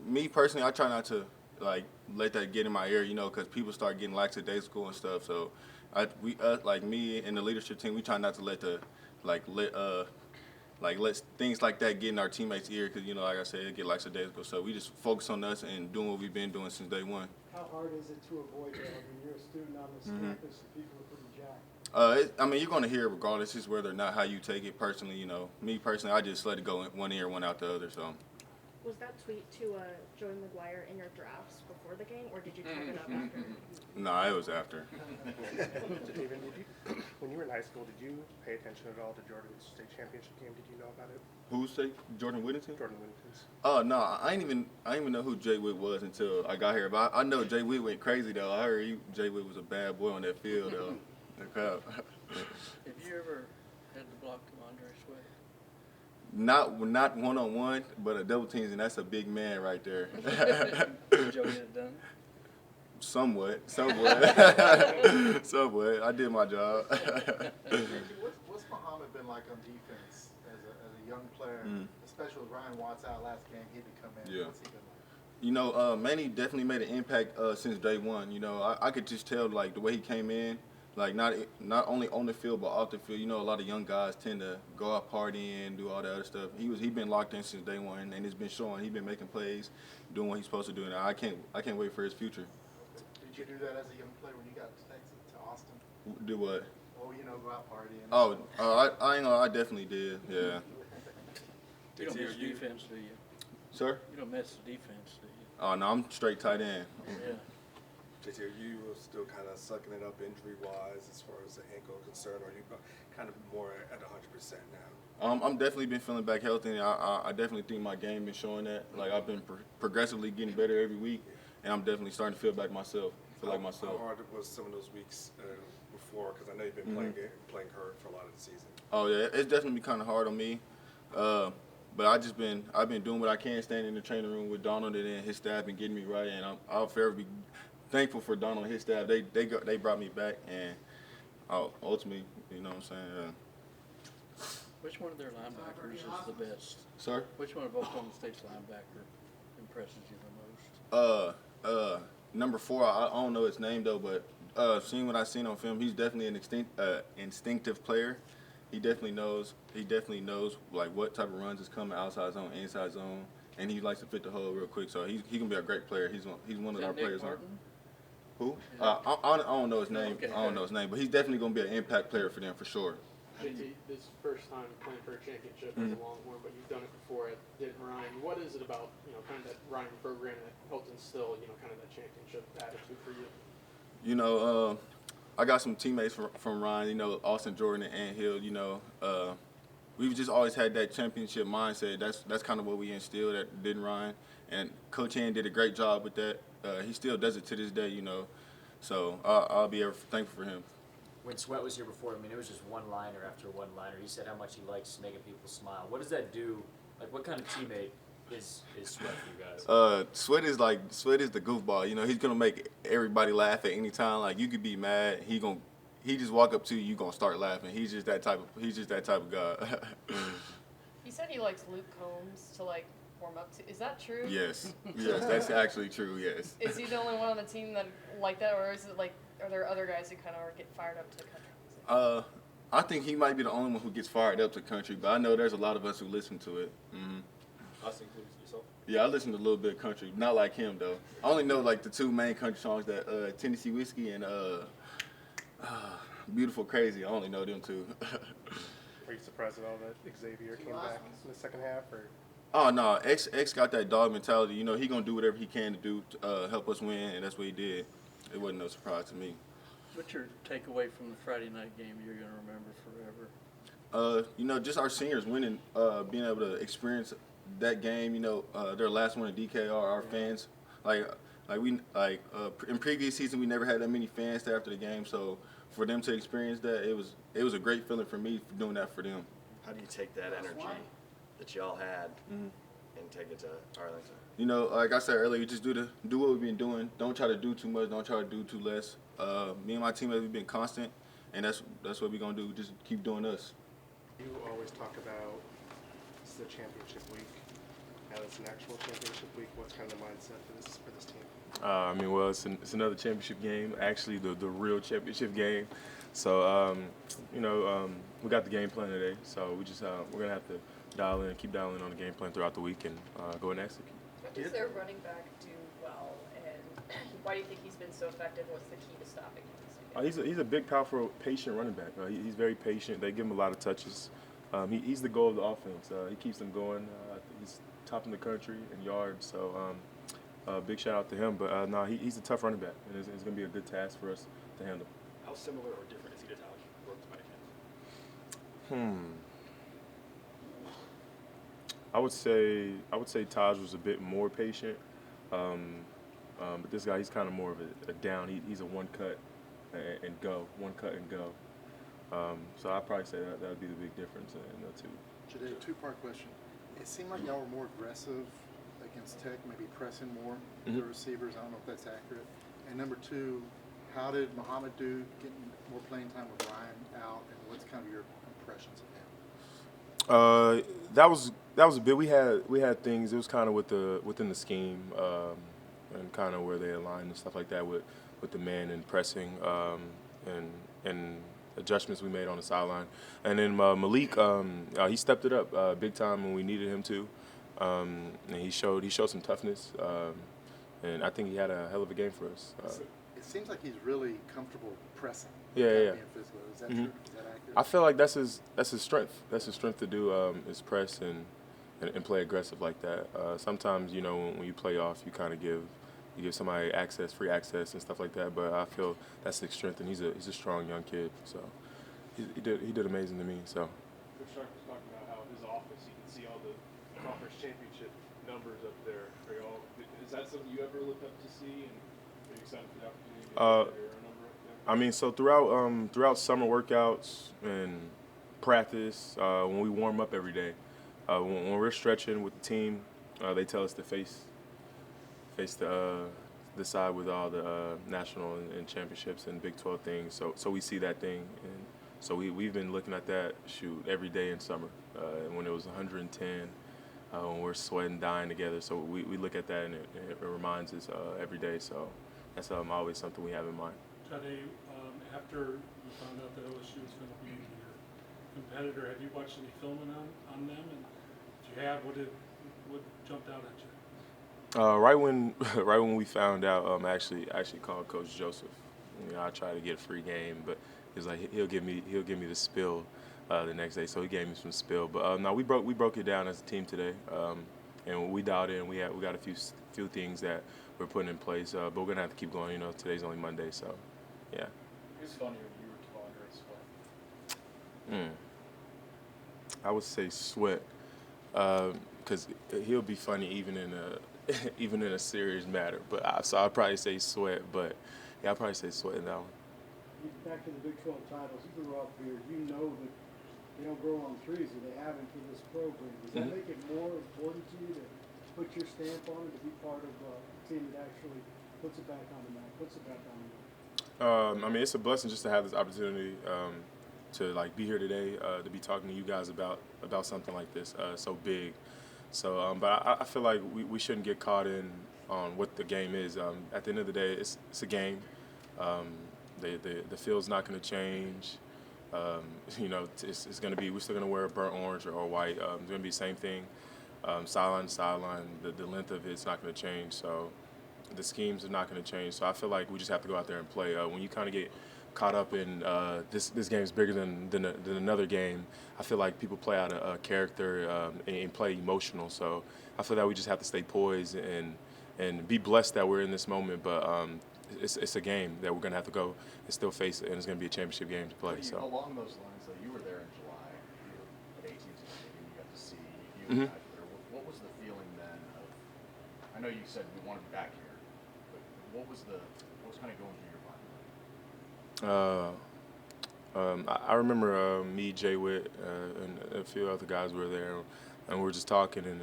Me personally, I try not to let that get in my ear, because people start getting lackadaisical and stuff. So, like me and the leadership team, we try not to let things like that get in our teammates' ear, because like I said, it get lackadaisical. So we just focus on us and doing what we've been doing since day one. How hard is it to avoid that? I mean, you're a student on this campus, and people are pretty jacked. You're going to hear it regardless, just whether or not how you take it personally. Me personally, I just let it go in one ear, one out the other. So. Was that tweet to Joey McGuire in your drafts before the game, or did you type it up after? No, it was after. David, when you were in high school, did you pay attention at all to Jordan's state championship game? Did you know about it? Who's state? Jordan Whittington? Jordan Whittington's. Oh no, I didn't even know who Jay Witt was until I got here. But I know Jay Witt went crazy though. I heard Jay Witt was a bad boy on that field though. The crowd. Have you ever had to block T'Vondre Sweat? Not one-on-one, but a double teams, and that's a big man right there. Did Joey get it done? Somewhat. I did my job. What's Muhammad been like on defense as a young player, especially with Ryan Watts out last game? He had to come in. Yeah. What's he been like? Manny definitely made an impact since day one. I could just tell the way he came in, not only on the field but off the field. A lot of young guys tend to go out partying, do all that other stuff. He been locked in since day one, and it's been showing. He's been making plays, doing what he's supposed to do, and I can't wait for his future. Did you do that as a young player when you got to Texas, to Austin? Do what? Oh, go out partying. I ain't gonna. I definitely did. Yeah. You don't miss defense, do you? Sir? You don't miss the defense, do you? Oh no, I'm straight tight end. Yeah. JT, are you still kind of sucking it up injury-wise as far as the ankle concerned, or are you kind of more at 100% now? I'm definitely been feeling back healthy, and I definitely think my game been showing that. I've been progressively getting better every week, and I'm definitely starting to feel like myself. How hard was some of those weeks before? Because I know you've been playing hurt for a lot of the season. Oh yeah, it's definitely kind of hard on me, but I've been doing what I can, standing in the training room with Donald and his staff and getting me right, and I'll forever be thankful for Donald and his staff. They brought me back, and ultimately, you know what I'm saying. Which one of their linebackers is the best? Sir? Which one of Oklahoma State's linebacker impresses you the most? Number 4, I don't know his name though, but seeing what I've seen on film, he's definitely an instinctive player. He definitely knows what type of runs is coming, outside zone, inside zone, and he likes to fit the hole real quick. So he can be a great player. He's one of our players. Who? I don't know his name. Okay. I don't know his name, but he's definitely gonna be an impact player for them for sure. JT, this is first time playing for a championship as a Longhorn, but you've done it before at Denton Ryan. What is it about, kind of that Ryan program that helped instill, kind of that championship attitude for you? I got some teammates from Ryan, Austin Jordan and Ant Hill, we've just always had that championship mindset. That's kind of what we instilled at Denton Ryan, and Coach Hand did a great job with that. He still does it to this day, so I'll be ever thankful for him. When Sweat was here before, it was just one-liner after one-liner. He said how much he likes making people smile. What does that do? What kind of teammate is Sweat for you guys? Sweat is the goofball. He's gonna make everybody laugh at any time. You could be mad, he just walk up to you, gonna start laughing. He's just that type of guy. He said he likes Luke Combs to warm up to. Is that true? Yes, that's actually true. Yes. Is he the only one on the team that like that, or is it are there other guys who kind of get fired up to the country music? I think he might be the only one who gets fired up to country, but I know there's a lot of us who listen to it. Us includes yourself? Yeah, I listen to a little bit of country. Not like him though. I only know the 2 main country songs, that Tennessee Whiskey and Beautiful Crazy. I only know them 2. Were you surprised at all that Xavier came back in the second half, or? Oh no, X got that dog mentality. He gonna do whatever he can to do to help us win, and that's what he did. It wasn't no surprise to me. What's your takeaway from the Friday night game you're going to remember forever? Just our seniors winning, being able to experience that game. Their last one at DKR. Our fans, in previous season, we never had that many fans there after the game. So for them to experience that, it was a great feeling for me for doing that for them. How do you take that energy that y'all had and take it to Arlington? You know, like I said earlier, just do what we've been doing. Don't try to do too much. Don't try to do too less. Me and my teammates, we've been constant, and that's what we're gonna do. Just keep doing us. You always talk about this is a championship week. Now it's an actual championship week. What's kind of the mindset for this team? I mean, well, it's another championship game. Actually, the real championship game. So, we got the game plan today. So we're gonna have to keep dialing in on the game plan throughout the week, and go and execute. What does their running back do well, and why do you think he's been so effective? What's the key to stopping him? He's a big, powerful, patient running back. He's very patient. They give him a lot of touches. He's the goal of the offense. He keeps them going. He's top in the country in yards. So big shout out to him. But no, he's a tough running back, and it's going to be a good task for us to handle. How similar or different is he to Taj Brooks by chance? I would say Taj was a bit more patient, but this guy, he's kind of more of a down. He's a one cut and go. So I'd probably say that would be the big difference in the two. Today, two-part question. It seemed like y'all were more aggressive against Tech, maybe pressing more the receivers. I don't know if that's accurate. And number two, how did Muhammad do getting more playing time with Ryan out, and what's kind of your impressions of him? That was a bit. We had things. It was kind of within the scheme, and kind of where they aligned and stuff like that with the man and pressing, and adjustments we made on the sideline. And then Malik, he stepped it up big time when we needed him to, and he showed some toughness, and I think he had a hell of a game for us. It seems like he's really comfortable pressing. Yeah. Being physical. Is that true? Is that accurate? I feel like that's his strength. That's his strength to do is press and play aggressive like that. Sometimes when you play off, you kind of give somebody free access and stuff like that. But I feel that's his strength, and he's a strong young kid. So he did amazing to me. So. Coach Shark was talking about how his office, you can see all the conference championship numbers up there. Is that something you ever looked up to see, and are you excited for the opportunity to get your number up there? I mean, so throughout summer workouts and practice, when we warm up every day, when we're stretching with the team, they tell us to face the side with all the national and championships and Big 12 things. So we see that thing, and so we've been looking at that every day in summer. When it was 110, when we're sweating, dying together. So we look at that, and it reminds us every day. So that's always something we have in mind. Jade, after you found out that LSU was going to be your competitor, have you watched any filming on them? And if you have, what jumped out at you? Right when we found out, I actually called Coach Joseph. I tried to get a free game, but he was like, he'll give me the spill the next day. So he gave me some spill. But no, we broke it down as a team today, and we dialed in. We got a few things that we're putting in place, but we're gonna have to keep going. Today's only Monday, so yeah. Who's funnier, you or Tavondre Sweat? I would say Sweat, because he'll be funny even in a serious matter. But so I'd probably say Sweat, but yeah, I'd probably say Sweat in that one. Back to the Big 12 titles, you grew up here. You know that they don't grow on trees, and they haven't for this program. Does that make it more important to you to put your stamp on it, to be part of a team that actually puts it back on the map, puts it back on the map? I mean, it's a blessing just to have this opportunity to be here today, to be talking to you guys about something like this so big. So, but I feel like we shouldn't get caught in on what the game is. At the end of the day, it's a game. The field's not going to change. It's going to be, we're still going to wear burnt orange or white. It's going to be the same thing. Sideline to sideline, the length of it's not going to change. So the schemes are not going to change. So I feel like we just have to go out there and play. When you kind of get caught up in this game's bigger than another game, I feel like people play out a character and play emotional. So I feel that we just have to stay poised and be blessed that we're in this moment. But it's a game that we're going to have to go and still face it, and it's going to be a championship game to play. So along those lines, though, you were there in July. You were at 18 and you got to see you guys there. What was the feeling then of? I know you said we want to be back here, but what was kind of going through your mind? I remember me, Jay Witt, and a few other guys were there, and we were just talking, and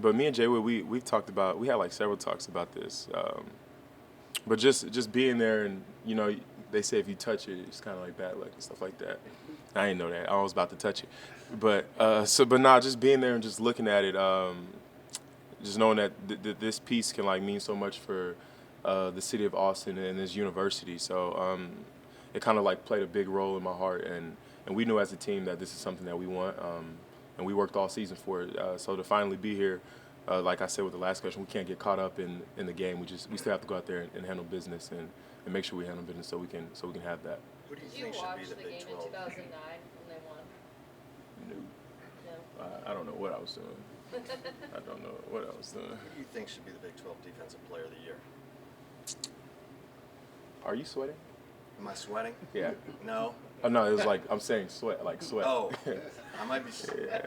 But me and Jay, we've talked about, we had like several talks about this. But just being there, and you know, they say if you touch it, it's kind of like bad luck and stuff like that. I didn't know that. I was about to touch it, but just being there and just looking at it, just knowing that this piece can like mean so much for the city of Austin and this university. So it kind of like played a big role in my heart, and we knew as a team that this is something that we want, and we worked all season for it. So to finally be here. Like I said with the last question, we can't get caught up in the game. We still have to go out there and handle business and make sure we handle business so we can have that. Who do you Did you think should watch be the the Big game in 12? 2009 when they won? No. No. I don't know what I was doing. I don't know what I was doing. Who do you think should be the Big 12 Defensive Player of the Year? Are you sweating? Am I sweating? Yeah. No. Oh, no, it was like, I'm saying sweat, like sweat. Oh, I might be. Yeah.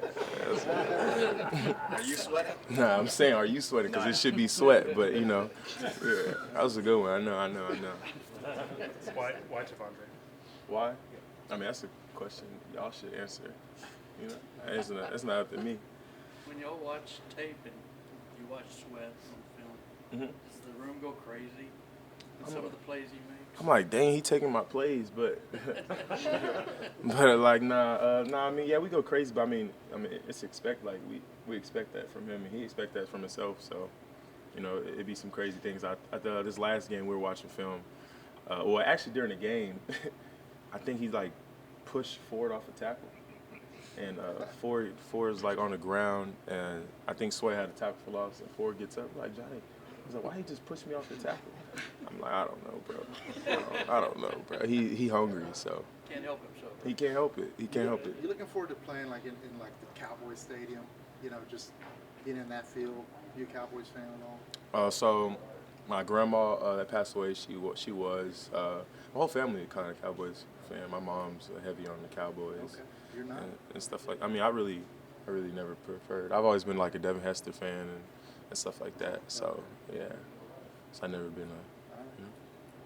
Are you sweating? Nah, I'm saying, are you sweating? Because it should be sweat, but you know, yeah, that was a good one. I know. Why Javondre? Why? I mean, that's a question y'all should answer. You know, it's not up to me. When y'all watch tape and you watch Sweat on film, does the room go crazy with some of the plays he makes? I'm like, dang, he taking my plays, but like, nah. I mean, yeah, we go crazy, but I mean, it's we expect that from him, and he expect that from himself. So, you know, it'd be some crazy things. This last game we were watching film. Well, actually during the game, I think he like pushed Ford off a tackle, and Ford is like on the ground, and I think Sway had a tackle for loss, and Ford gets up like, Johnny. He's like, why he just pushed me off the tackle? I'm like, I don't know, bro. I don't know, bro. He hungry, so. Can't help himself. He can't help it. He can't help it. You looking forward to playing like in like the Cowboys Stadium? You know, just being in that field. You a Cowboys fan at all? So my grandma that passed away, she was. My whole family kind of Cowboys fan. My mom's heavy on the Cowboys. Okay, you're not. And stuff like. I mean, I really never preferred. I've always been like a Devin Hester fan and stuff like that. So yeah, so I've never been a. All right.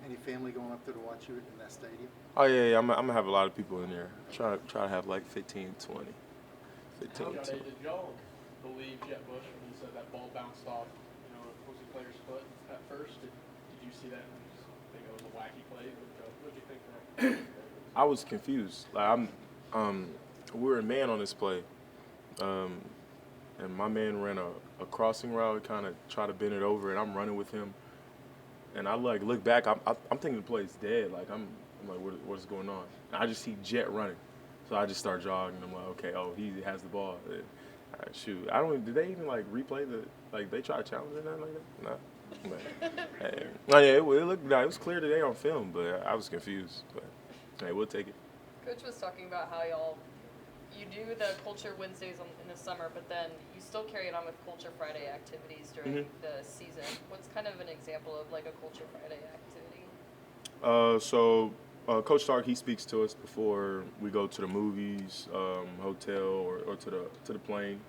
Any family going up there to watch you in that stadium? Oh yeah. I'm gonna have a lot of people in there. Try to have like 15, 20. 15, 20. Did y'all believe Jet Bush when he said that ball bounced off, opposing player's foot at first? Did you see that and just think it was a wacky play? What did you think of that? I was confused. Like we were in man on this play, and my man ran a crossing route, kind of try to bend it over, and I'm running with him. And I like look back, I'm thinking the play's dead. Like I'm like, what is going on? And I just see Jet running, so I just start jogging. I'm like, okay, he has the ball. And shoot, did they even like replay they try to challenge it or nothing like that? No. Hey, it was clear today on film, but I was confused. But hey, we'll take it. Coach was talking about how you do the Culture Wednesdays in the summer, but then you still carry it on with Culture Friday activities during the season. What's kind of an example of like a Culture Friday activity? So Coach Stark, he speaks to us before we go to the movies, hotel, or to the plane.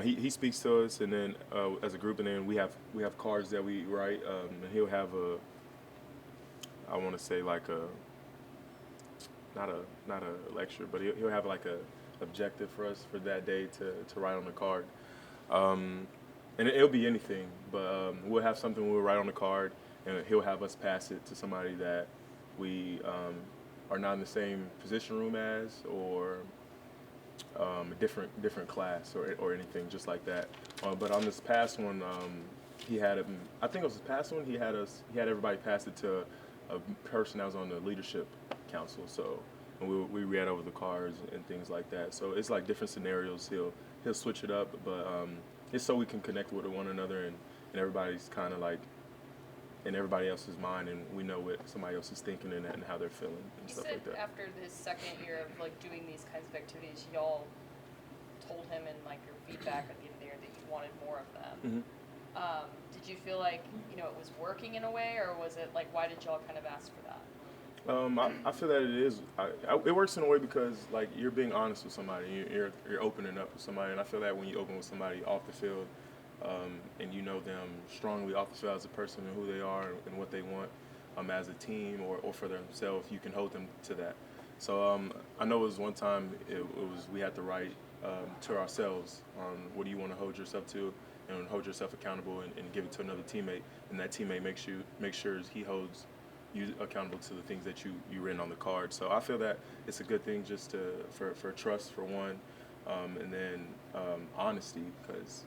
He speaks to us, and then as a group, and then we have cards that we write, and he'll have I want to say like not a lecture, but he'll have like a objective for us for that day to write on the card, and it'll be anything, but we'll have something we'll write on the card, and he'll have us pass it to somebody that we are not in the same position room as, or a different class or anything just like that. But on this past one, he had I think it was his past one. He had everybody pass it to a person that was on the leadership council. So and we read over the cards and things like that. So it's like different scenarios. He'll switch it up, but it's so we can connect with one another, and everybody's kind of like in everybody else's mind, and we know what somebody else is thinking and how they're feeling and stuff like that. You said after his second year of like doing these kinds of activities, y'all told him in like your feedback at the end of the year that you wanted more of them. Did you feel like it was working in a way, or was it like why did y'all kind of ask for that? I feel that it is. It works in a way because like you're being honest with somebody, you're opening up with somebody, and I feel that when you open with somebody off the field, and you know them strongly off the field as a person and who they are and what they want as a team or for themselves, you can hold them to that. So I know it was one time it was we had to write to ourselves on what do you want to hold yourself to and hold yourself accountable and give it to another teammate, and that teammate make sure he holds you accountable to the things that you written on the card. So I feel that it's a good thing just for trust for one, and then honesty, because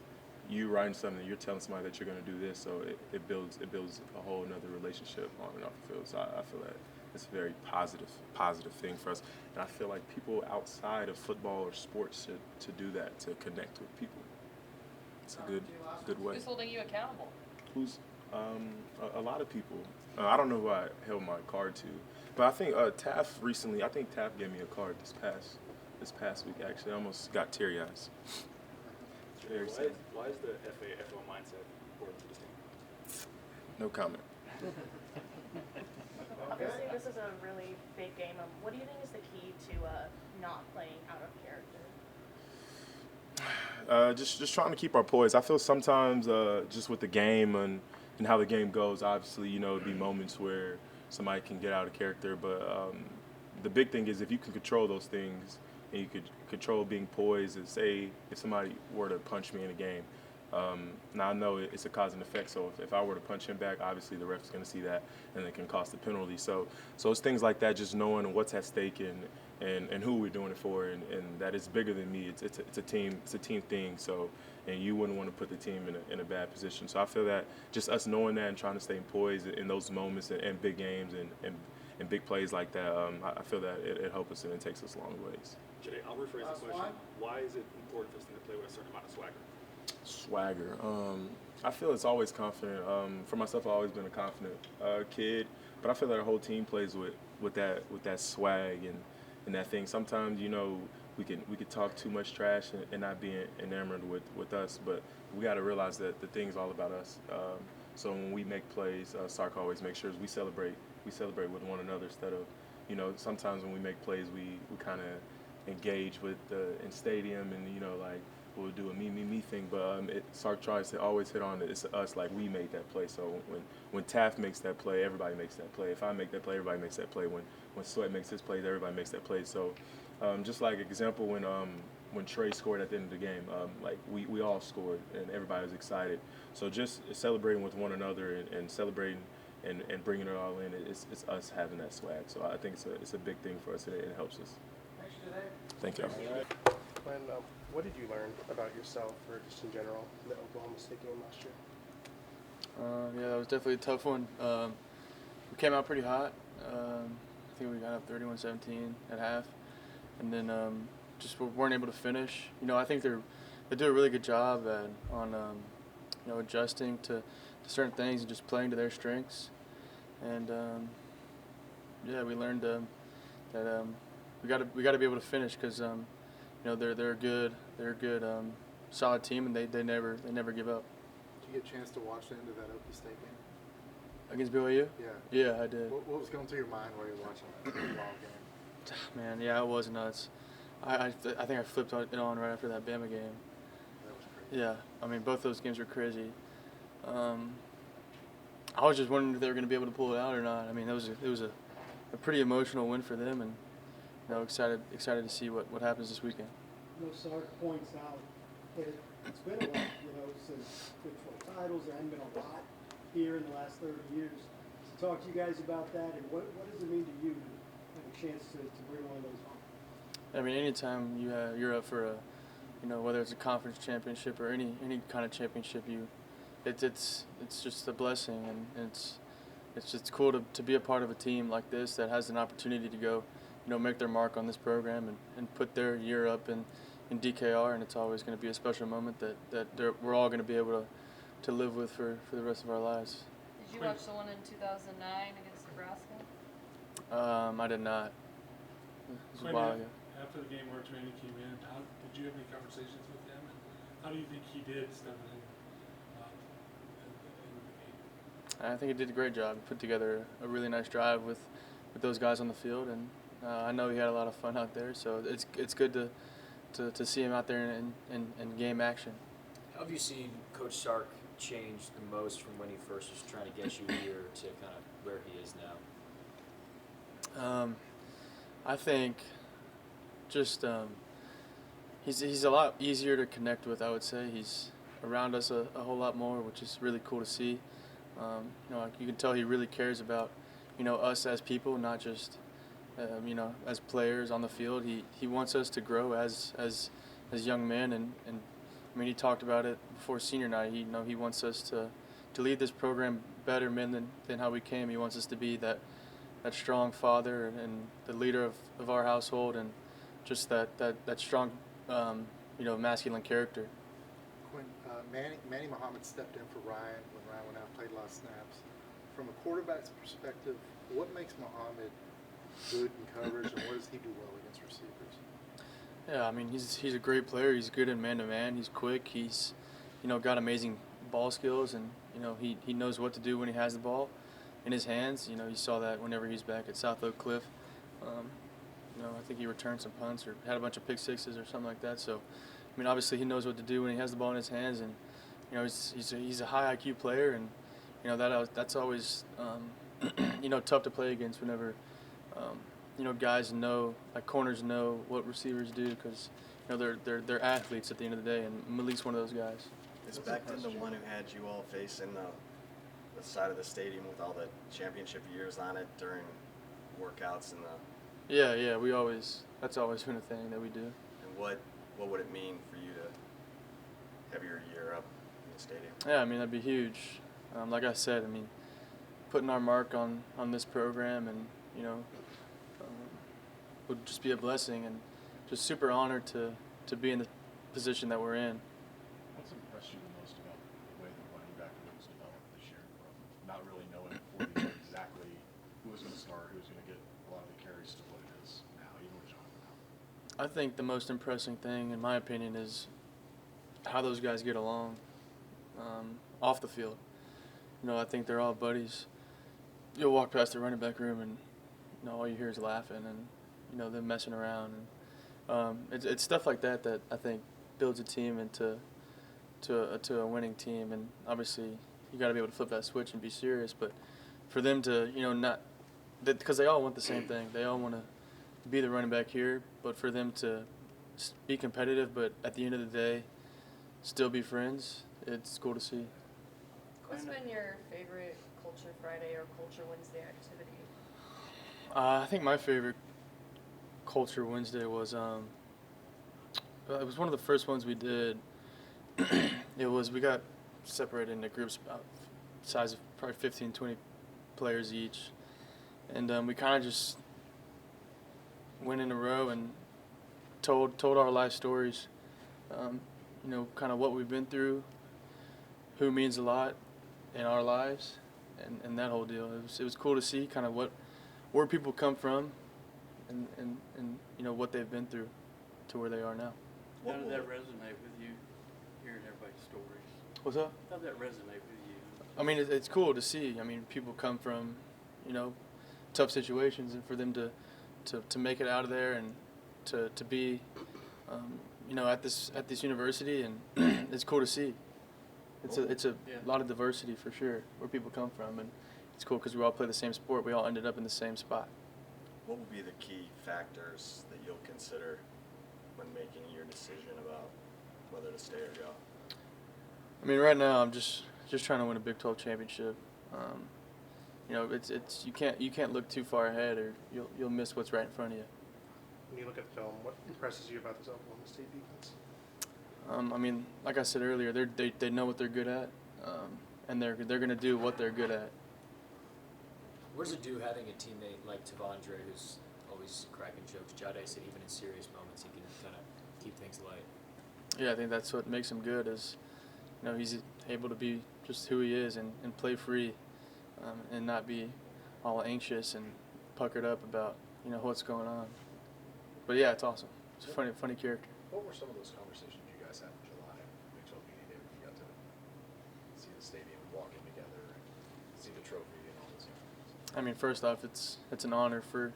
you writing something, you're telling somebody that you're going to do this, so it builds a whole another relationship on and off the field. So I feel that it's a very positive thing for us, and I feel like people outside of football or sports to do that, to connect with people. It's a good way. Who's holding you accountable? Who's a lot of people. I don't know who I held my card to, but I think Taft recently. I think Taft gave me a card this past week. Actually, I almost got teary eyes. Why is the FA-FO mindset important to this team? No comment. Obviously, this is a really big game. What do you think is the key to not playing out of character? Just trying to keep our poise. I feel sometimes just with the game and how the game goes, obviously, it'd be moments where somebody can get out of character. But the big thing is if you can control those things and you could control being poised, and say if somebody were to punch me in a game, now I know it's a cause and effect. So if I were to punch him back, obviously the ref's going to see that and it can cost a penalty. So it's things like that, just knowing what's at stake and who we're doing it for, and that it's bigger than me. It's a team thing. So, and you wouldn't want to put the team in a bad position. So I feel that just us knowing that and trying to stay poised in those moments and big games and big plays like that, I feel that it helps us and it takes us a long ways. Jay, I'll rephrase the question. Why is it important for us to play with a certain amount of swagger? I feel it's always confident. For myself, I've always been a confident kid, but I feel that our whole team plays with that swag and that thing. Sometimes we could talk too much trash and not be enamored with us, but we got to realize that the thing's all about us. So when we make plays, Sark always makes sure we celebrate with one another instead of sometimes when we make plays we kind of engage with in stadium and like we'll do a me thing, but Sark tries to always hit on it's us, like we made that play. So when Taft makes that play, everybody makes that play. If I make that play, everybody makes that play. When Sweat makes his plays, everybody makes that play. So just like example when Trey scored at the end of the game, like we all scored and everybody was excited. So just celebrating with one another and celebrating and bringing it all in, it's us having that swag. So I think it's a big thing for us and it helps us. Thank you. Glenn, what did you learn about yourself or just in general in the Oklahoma State game last year? Yeah, that was definitely a tough one. We came out pretty hot. I think we got up 31-17 at half, and then just weren't able to finish. I think they do a really good job on adjusting to certain things and just playing to their strengths. And yeah, we learned that we got to be able to finish because they're a good solid team and they never give up. Did you get a chance to watch the end of that Okie State game? Against BYU? Yeah. Yeah, I did. What was going through your mind while you were watching that long game? Man, yeah, it was nuts. I think I flipped it on right after that Bama game. That was crazy. Yeah, I mean both those games were crazy. I was just wondering if they were going to be able to pull it out or not. I mean, it was a pretty emotional win for them, and excited to see what happens this weekend. Sark points out that it's been a while, since Big 12 titles. There hadn't been a lot here in the last 30 years. So talk to you guys about that, and what does it mean to you to have a chance to bring one of those home? I mean, anytime you're up for whether it's a conference championship or any kind of championship, it's just a blessing, and it's just cool to be a part of a team like this that has an opportunity to go, make their mark on this program and put their year up in DKR, and it's always going to be a special moment that we're all going to be able to live with for the rest of our lives. Did you watch the one in 2009 against Nebraska? I did not. It was a while ago. After the game, March Manning came in. Did you have any conversations with him? And how do you think he did stepping in the game? I think he did a great job. He put together a really nice drive with those guys on the field, and I know he had a lot of fun out there. So it's good to see him out there in game action. How have you seen Coach Sark change the most from when he first was trying to get you here to kind of where he is now? I think just he's a lot easier to connect with. I would say he's around us a whole lot more, which is really cool to see. You can tell he really cares about us as people, not just as players on the field. He wants us to grow as young men, and I mean, he talked about it before senior night. He wants us to lead this program better men than how we came. He wants us to be that strong father and the leader of our household, and just that strong masculine character. When Manny Muhammad stepped in for Ryan when Ryan went out and played a lot of snaps, from a quarterback's perspective, what makes Muhammad good in coverage, and what does he do well against receivers? Yeah, I mean, he's a great player. He's good in man-to-man. He's quick. He's got amazing ball skills, and he knows what to do when he has the ball in his hands. You saw that whenever he's back at South Oak Cliff. I think he returned some punts or had a bunch of pick sixes or something like that. So, I mean, obviously he knows what to do when he has the ball in his hands, and he's a high IQ player, and that's always tough to play against whenever guys know, like corners know what receivers do, because they're athletes at the end of the day, and Malik's one of those guys. Is Beckton the one who had you all facing the side of the stadium with all the championship years on it during workouts and the? Yeah, that's always been a thing that we do. And what would it mean for you to have your year up in the stadium? Yeah, I mean, that'd be huge. Like I said, I mean, putting our mark on this program, and would just be a blessing, and just super honored to be in the position that we're in. What's impressed you the most about the way the running back room was developed this year, from not really knowing before the year exactly who was going to start, who was going to get a lot of the carries, to what it is now, even with Jonathan out? I think the most impressive thing, in my opinion, is how those guys get along off the field. I think they're all buddies. You'll walk past the running back room, and all you hear is laughing and them messing around, and it's stuff like that I think builds a team into a winning team. And obviously you got to be able to flip that switch and be serious, but for them to not, because they all want the same thing. They all want to be the running back here, but for them to be competitive, but at the end of the day still be friends, it's cool to see. What's been your favorite Culture Friday or Culture Wednesday activity? I think my favorite Culture Wednesday was it was one of the first ones we did. We got separated into groups about size of probably 15, 20 players each, and we kind of just went in a row and told our life stories. Kind of what we've been through, who means a lot in our lives, and that whole deal. It was cool to see kind of where people come from, and what they've been through to where they are now. How did that resonate with you, hearing everybody's stories? What's up? How did that resonate with you? I mean, it's cool to see. I mean, people come from, tough situations, and for them to make it out of there and to be, at this university, and it's cool to see. It's a lot of diversity for sure where people come from, and it's cool because we all play the same sport. We all ended up in the same spot. What will be the key factors that you'll consider when making your decision about whether to stay or go? I mean, right now I'm just trying to win a Big 12 championship. It's you can't look too far ahead, or you'll miss what's right in front of you. When you look at the film, what impresses you about this Oklahoma State defense? I mean, like I said earlier, they know what they're good at, and they're going to do what they're good at. What does it do having a teammate like Tavondre, who's always cracking jokes? Jade said even in serious moments he can kind of keep things light. Yeah, I think that's what makes him good, is he's able to be just who he is and play free, and not be all anxious and puckered up about what's going on. But yeah, it's awesome. It's a funny character. What were some of those conversations you guys had in July, Big 12 media day, when you got to see the stadium, walk in together, and see the trophy and all those things? I mean, first off, it's an honor for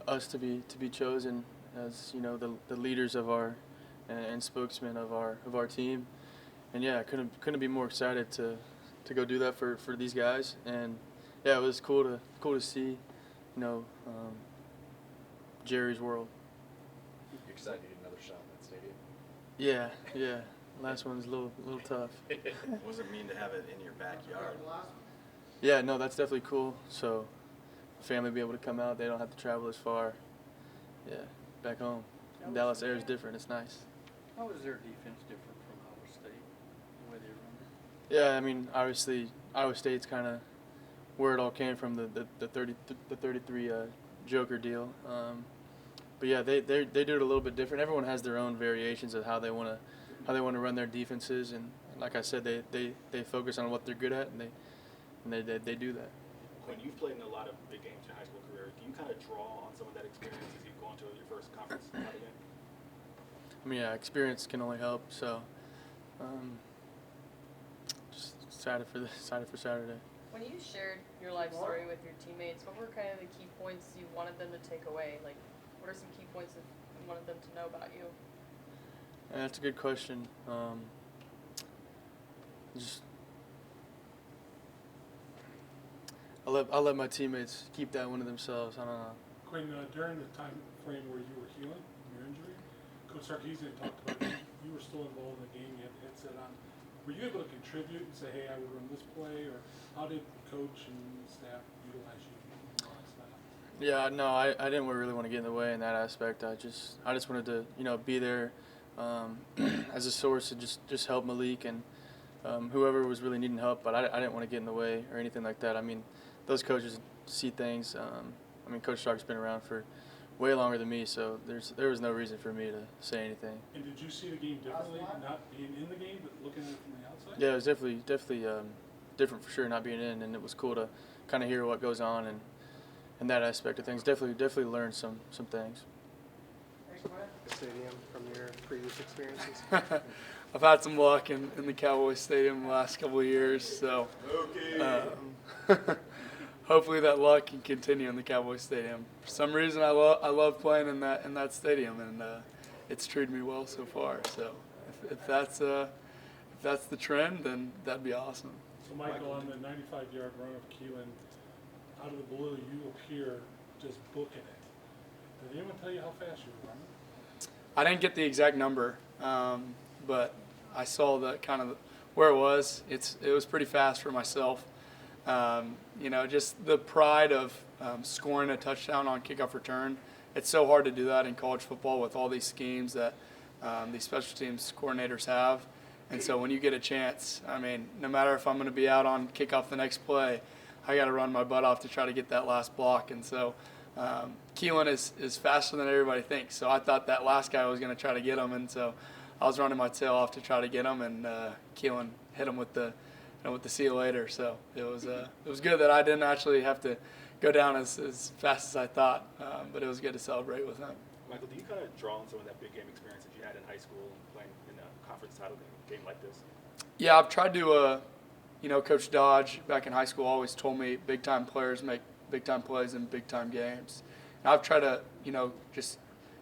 us to be chosen as the leaders of our and spokesmen of our team, and yeah, I couldn't be more excited to go do that for these guys. And yeah, it was cool to see Jerry's World. You excited to get another shot in that stadium? Yeah. Last one's a little tough. What does it mean to have it in your backyard? Yeah, no, that's definitely cool. So, family be able to come out. They don't have to travel as far. Yeah, back home. Dallas air is different. It's nice. How is their defense different from Iowa State, the way they run it? Yeah, I mean, obviously, Iowa State's kind of where it all came from, the 33 Joker deal. But yeah, they do it a little bit different. Everyone has their own variations of how they want to run their defenses, and like I said, they focus on what they're good at, and they do that. When you've played in a lot of big games in your high school career, do you kind of draw on some of that experience as you go into your first conference title game? I mean, yeah, experience can only help. So, just excited for Saturday. When you shared your life story with your teammates, what were kind of the key points you wanted them to take away? Like, what are some key points that you wanted them to know about you? That's a good question. I'll let my teammates keep that one to themselves. I don't know. Quinn, during the time frame where you were healing from your injury, Coach Sarkisian talked about you were still involved in the game. You had the headset on. Were you able to contribute and say, "Hey, I would run this play," or how did coach and staff utilize you? Yeah, no, I didn't really want to get in the way in that aspect. I just wanted to be there as a source to just help Malik and whoever was really needing help. But I didn't want to get in the way or anything like that. I mean, those coaches see things. I mean, Coach Stark's been around for way longer than me, so there was no reason for me to say anything. And did you see the game differently, not being in the game, but looking at it from the outside? Yeah, it was definitely different for sure, not being in, and it was cool to kind of hear what goes on and that aspect of things. Definitely learned some things. The stadium from your previous experiences? I've had some luck in the Cowboys Stadium the last couple of years, so hopefully that luck can continue in the Cowboys Stadium. For some reason, I love playing in that stadium, and it's treated me well so far. So if that's the trend, then that'd be awesome. So Michael, on the 95-yard run of Keelan, out of the blue, you appear just booking it. Did anyone tell you how fast you were running? I didn't get the exact number, but I saw where it was. It was pretty fast for myself. Just the pride of scoring a touchdown on kickoff return. It's so hard to do that in college football with all these schemes that these special teams coordinators have. And so when you get a chance, I mean, no matter if I'm going to be out on kickoff the next play, I got to run my butt off to try to get that last block. And so Keelan is faster than everybody thinks. So I thought that last guy was going to try to get him, and so I was running my tail off to try to get him, and Keelan hit him with the see you later. So it was good that I didn't actually have to go down as fast as I thought, but it was good to celebrate with him. Michael, do you kind of draw on some of that big game experience that you had in high school and playing in a conference title game like this? Yeah, I've tried to. Coach Dodge back in high school always told me big-time players make big-time plays in big-time games. And I've tried to, just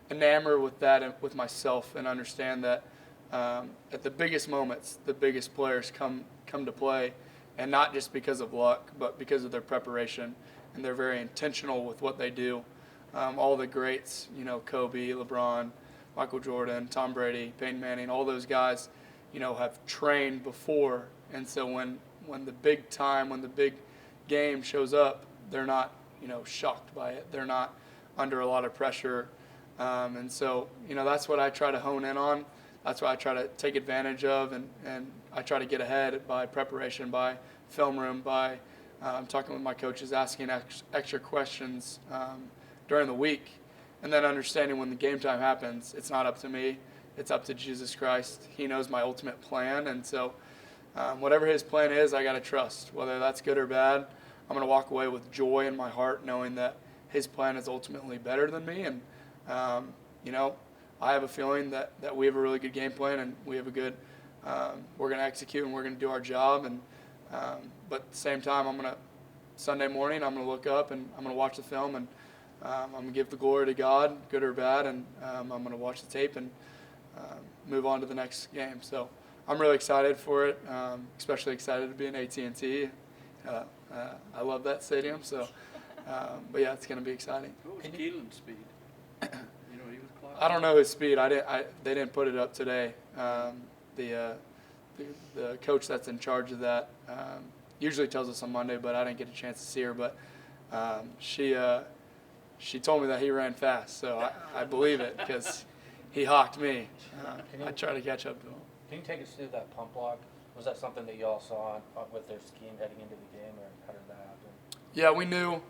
enamor with that with myself and understand that at the biggest moments, the biggest players come to play, and not just because of luck, but because of their preparation, and they're very intentional with what they do. All the greats, Kobe, LeBron, Michael Jordan, Tom Brady, Peyton Manning, all those guys, have trained before, and so when the big game shows up, they're not, shocked by it. They're not under a lot of pressure, and so that's what I try to hone in on. That's what I try to take advantage of, and I try to get ahead by preparation, by film room, by talking with my coaches, asking extra questions during the week, and then understanding when the game time happens, it's not up to me. It's up to Jesus Christ. He knows my ultimate plan, and so whatever his plan is, I got to trust. Whether that's good or bad, I'm going to walk away with joy in my heart knowing that his plan is ultimately better than me, and I have a feeling that we have a really good game plan, and we have a good we're going to execute, and we're going to do our job, and but at the same time, Sunday morning, I'm going to look up, and I'm going to watch the film, and I'm going to give the glory to God, good or bad, and I'm going to watch the tape and move on to the next game. So I'm really excited for it, especially excited to be in AT&T. I love that stadium, so but yeah, it's going to be exciting. What was Keelan's speed? about? I don't know his speed. They didn't put it up today. The coach that's in charge of that usually tells us on Monday, but I didn't get a chance to see her. But she told me that he ran fast, so I believe it because he hawked me. I try to catch up to him. Can you take us through that pump block? Was that something that you all saw with their scheme heading into the game, or how did that happen? Yeah, we knew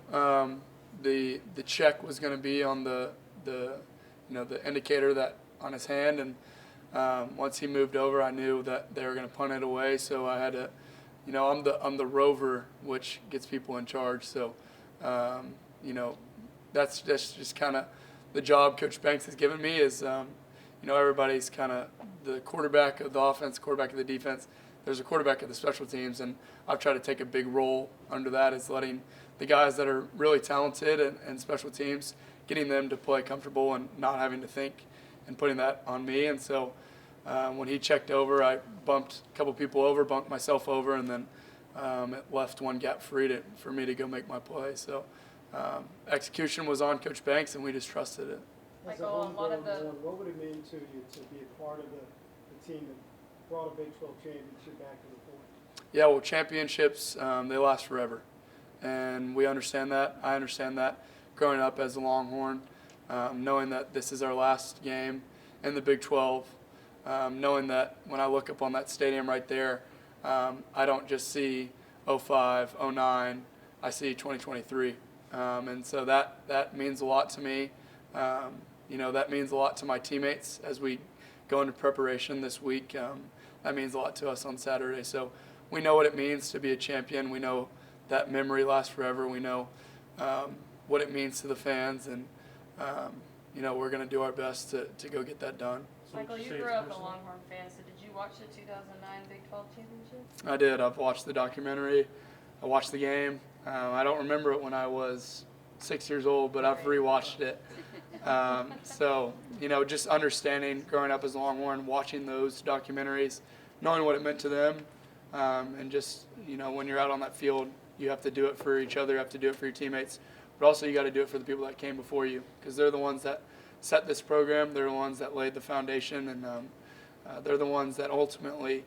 the check was going to be on the indicator that on his hand, and once he moved over, I knew that they were going to punt it away. So I had to, I'm the rover, which gets people in charge. So that's just kind of the job Coach Banks has given me. Is everybody's kind of the quarterback of the offense, quarterback of the defense. There's a quarterback of the special teams, and I've tried to take a big role under that, is letting the guys that are really talented and special teams, getting them to play comfortable and not having to think and putting that on me. And so when he checked over, I bumped a couple people over, bumped myself over, and then it left one gap free for me to go make my play. So execution was on Coach Banks, and we just trusted it. As a homegrown one, what would it mean to you to be a part of the team that brought a Big 12 championship back to the Fort? Yeah, well, championships, they last forever. And we understand that. I understand that. Growing up as a Longhorn, knowing that this is our last game in the Big 12, knowing that when I look up on that stadium right there, I don't just see 05, 09, I see 2023. And so that means a lot to me. That means a lot to my teammates as we go into preparation this week. That means a lot to us on Saturday. So we know what it means to be a champion. We know that memory lasts forever. We know what it means to the fans, and we're going to do our best to go get that done. Michael, you grew up a Longhorn fan, so did you watch the 2009 Big 12 championship? I did. I've watched the documentary. I watched the game. I don't remember it when I was 6 years old, but I've rewatched it. So, just understanding, growing up as a Longhorn, watching those documentaries, knowing what it meant to them, and just, when you're out on that field, you have to do it for each other, you have to do it for your teammates, but also you got to do it for the people that came before you, because they're the ones that set this program, they're the ones that laid the foundation, and they're the ones that ultimately,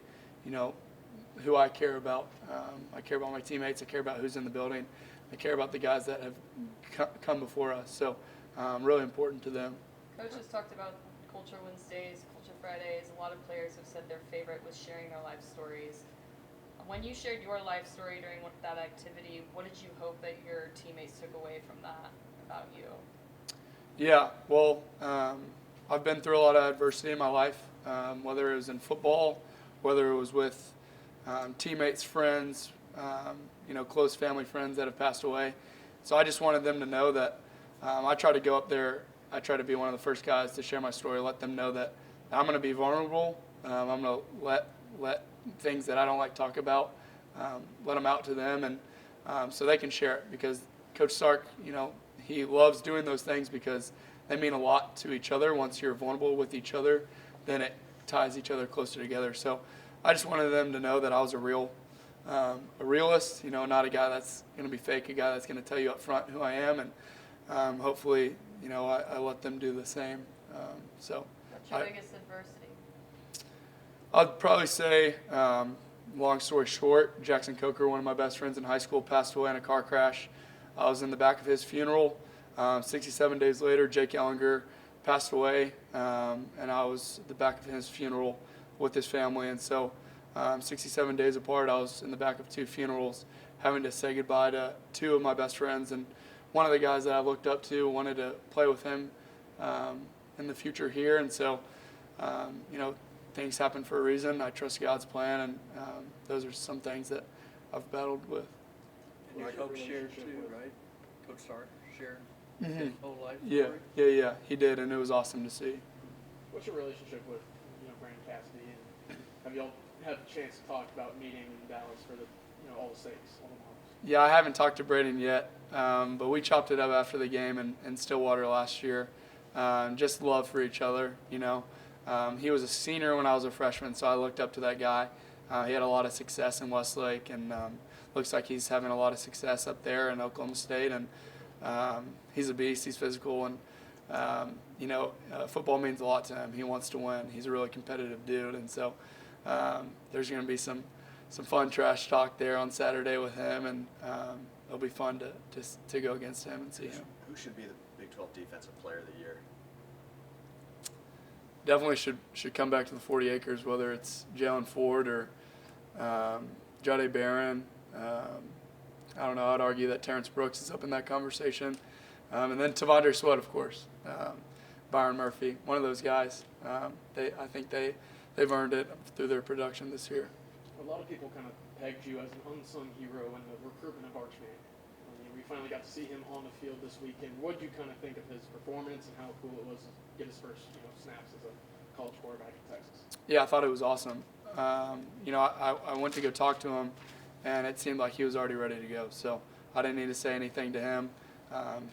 who I care about. I care about my teammates, I care about who's in the building, I care about the guys that have come before us, so really important to them. Coach has talked about Culture Wednesdays, Culture Fridays. A lot of players have said their favorite was sharing their life stories. When you shared your life story during that activity, what did you hope that your teammates took away from that about you? Yeah, well, I've been through a lot of adversity in my life, whether it was in football, whether it was with teammates, friends, close family friends that have passed away. So I just wanted them to know that I try to go up there, I try to be one of the first guys to share my story, let them know that I'm going to be vulnerable. I'm going to let things that I don't like to talk about, let them out to them, and so they can share it, because Coach Sark, he loves doing those things because they mean a lot to each other. Once you're vulnerable with each other, then it ties each other closer together. So I just wanted them to know that I was a realist, not a guy that's going to be fake, a guy that's going to tell you up front who I am, and hopefully, I let them do the same. What's your biggest adversity? I'd probably say, long story short, Jackson Coker, one of my best friends in high school, passed away in a car crash. I was in the back of his funeral. 67 days later, Jake Ellinger passed away, and I was at the back of his funeral with his family. And so 67 days apart, I was in the back of two funerals, having to say goodbye to two of my best friends. And one of the guys that I looked up to, wanted to play with him in the future here. And so, things happen for a reason. I trust God's plan, and those are some things that I've battled with. And your coach shared too, right? Coach Sark shared his whole life story? Yeah, he did, and it was awesome to see. What's your relationship with Brandon Cassidy, and have y'all had a chance to talk about meeting in Dallas for the all the stakes, all the marks? Yeah, I haven't talked to Braden yet, but we chopped it up after the game in Stillwater last year. Just love for each other, He was a senior when I was a freshman, so I looked up to that guy. He had a lot of success in Westlake, and looks like he's having a lot of success up there in Oklahoma State. And he's a beast. He's physical, and football means a lot to him. He wants to win. He's a really competitive dude, and so there's going to be some fun trash talk there on Saturday with him, and it'll be fun to go against him and see him. Who should be the Big 12 Defensive Player of the Year? Definitely should come back to the 40 acres, whether it's Jalen Ford or Jade Barron. I don't know. I'd argue that Terrence Brooks is up in that conversation. And then Tavondre Sweat, of course. Byron Murphy, one of those guys. I think they've earned it through their production this year. A lot of people kind of pegged you as an unsung hero in the recruitment of Archman. I mean, we finally got to see him on the field this weekend. What did you kind of think of his performance and how cool it was to get his first snaps as a college quarterback in Texas? Yeah, I thought it was awesome. I went to go talk to him, and it seemed like he was already ready to go. So I didn't need to say anything to him.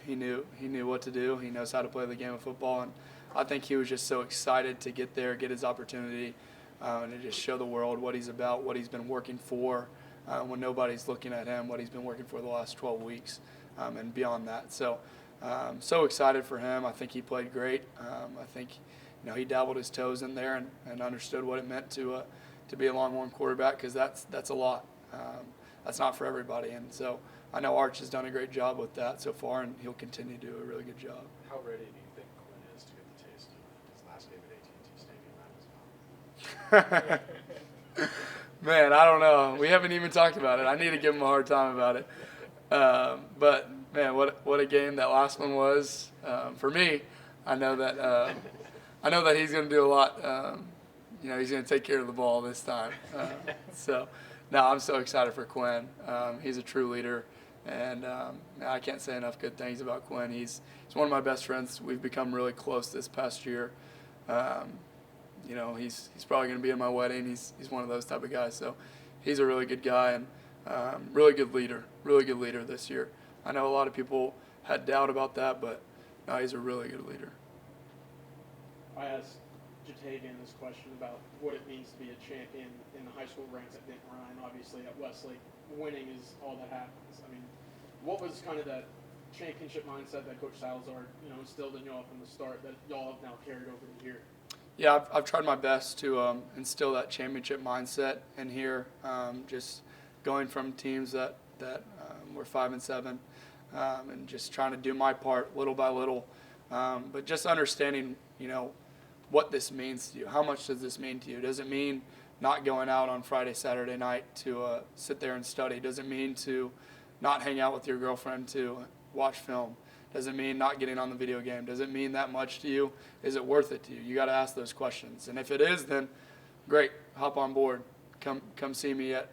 He knew what to do. He knows how to play the game of football, and I think he was just so excited to get there, get his opportunity, and to just show the world what he's about, what he's been working for when nobody's looking at him, what he's been working for the last 12 weeks and beyond that. So excited for him. I think he played great. I think he dabbled his toes in there and understood what it meant to be a Longhorn quarterback, because that's a lot. That's not for everybody, and so I know Arch has done a great job with that so far, and he'll continue to do a really good job. How ready do you think Quinn is to get the taste of his last game at AT&T Stadium out of his mouth? Man, I don't know. We haven't even talked about it. I need to give him a hard time about it. But man, what a game that last one was for me. I know that he's going to do a lot. He's going to take care of the ball this time. No, I'm so excited for Quinn. He's a true leader, and I can't say enough good things about Quinn. He's one of my best friends. We've become really close this past year. He's probably going to be in my wedding. He's one of those type of guys. So he's a really good guy and really good leader this year. I know a lot of people had doubt about that, but no, he's a really good leader. I asked Jatavian this question about what it means to be a champion in the high school ranks at Denton Ryan. Obviously at Westlake, winning is all that happens. I mean, what was kind of that championship mindset that Coach Salazar, instilled in y'all from the start that y'all have now carried over to here? Yeah, I've tried my best to instill that championship mindset in here. Just going from teams that were 5-7, and just trying to do my part little by little, but just understanding, what this means to you. How much does this mean to you? Does it mean not going out on Friday, Saturday night to sit there and study? Does it mean to not hang out with your girlfriend to watch film? Does it mean not getting on the video game? Does it mean that much to you? Is it worth it to you? You got to ask those questions. And if it is, then great, hop on board. Come see me at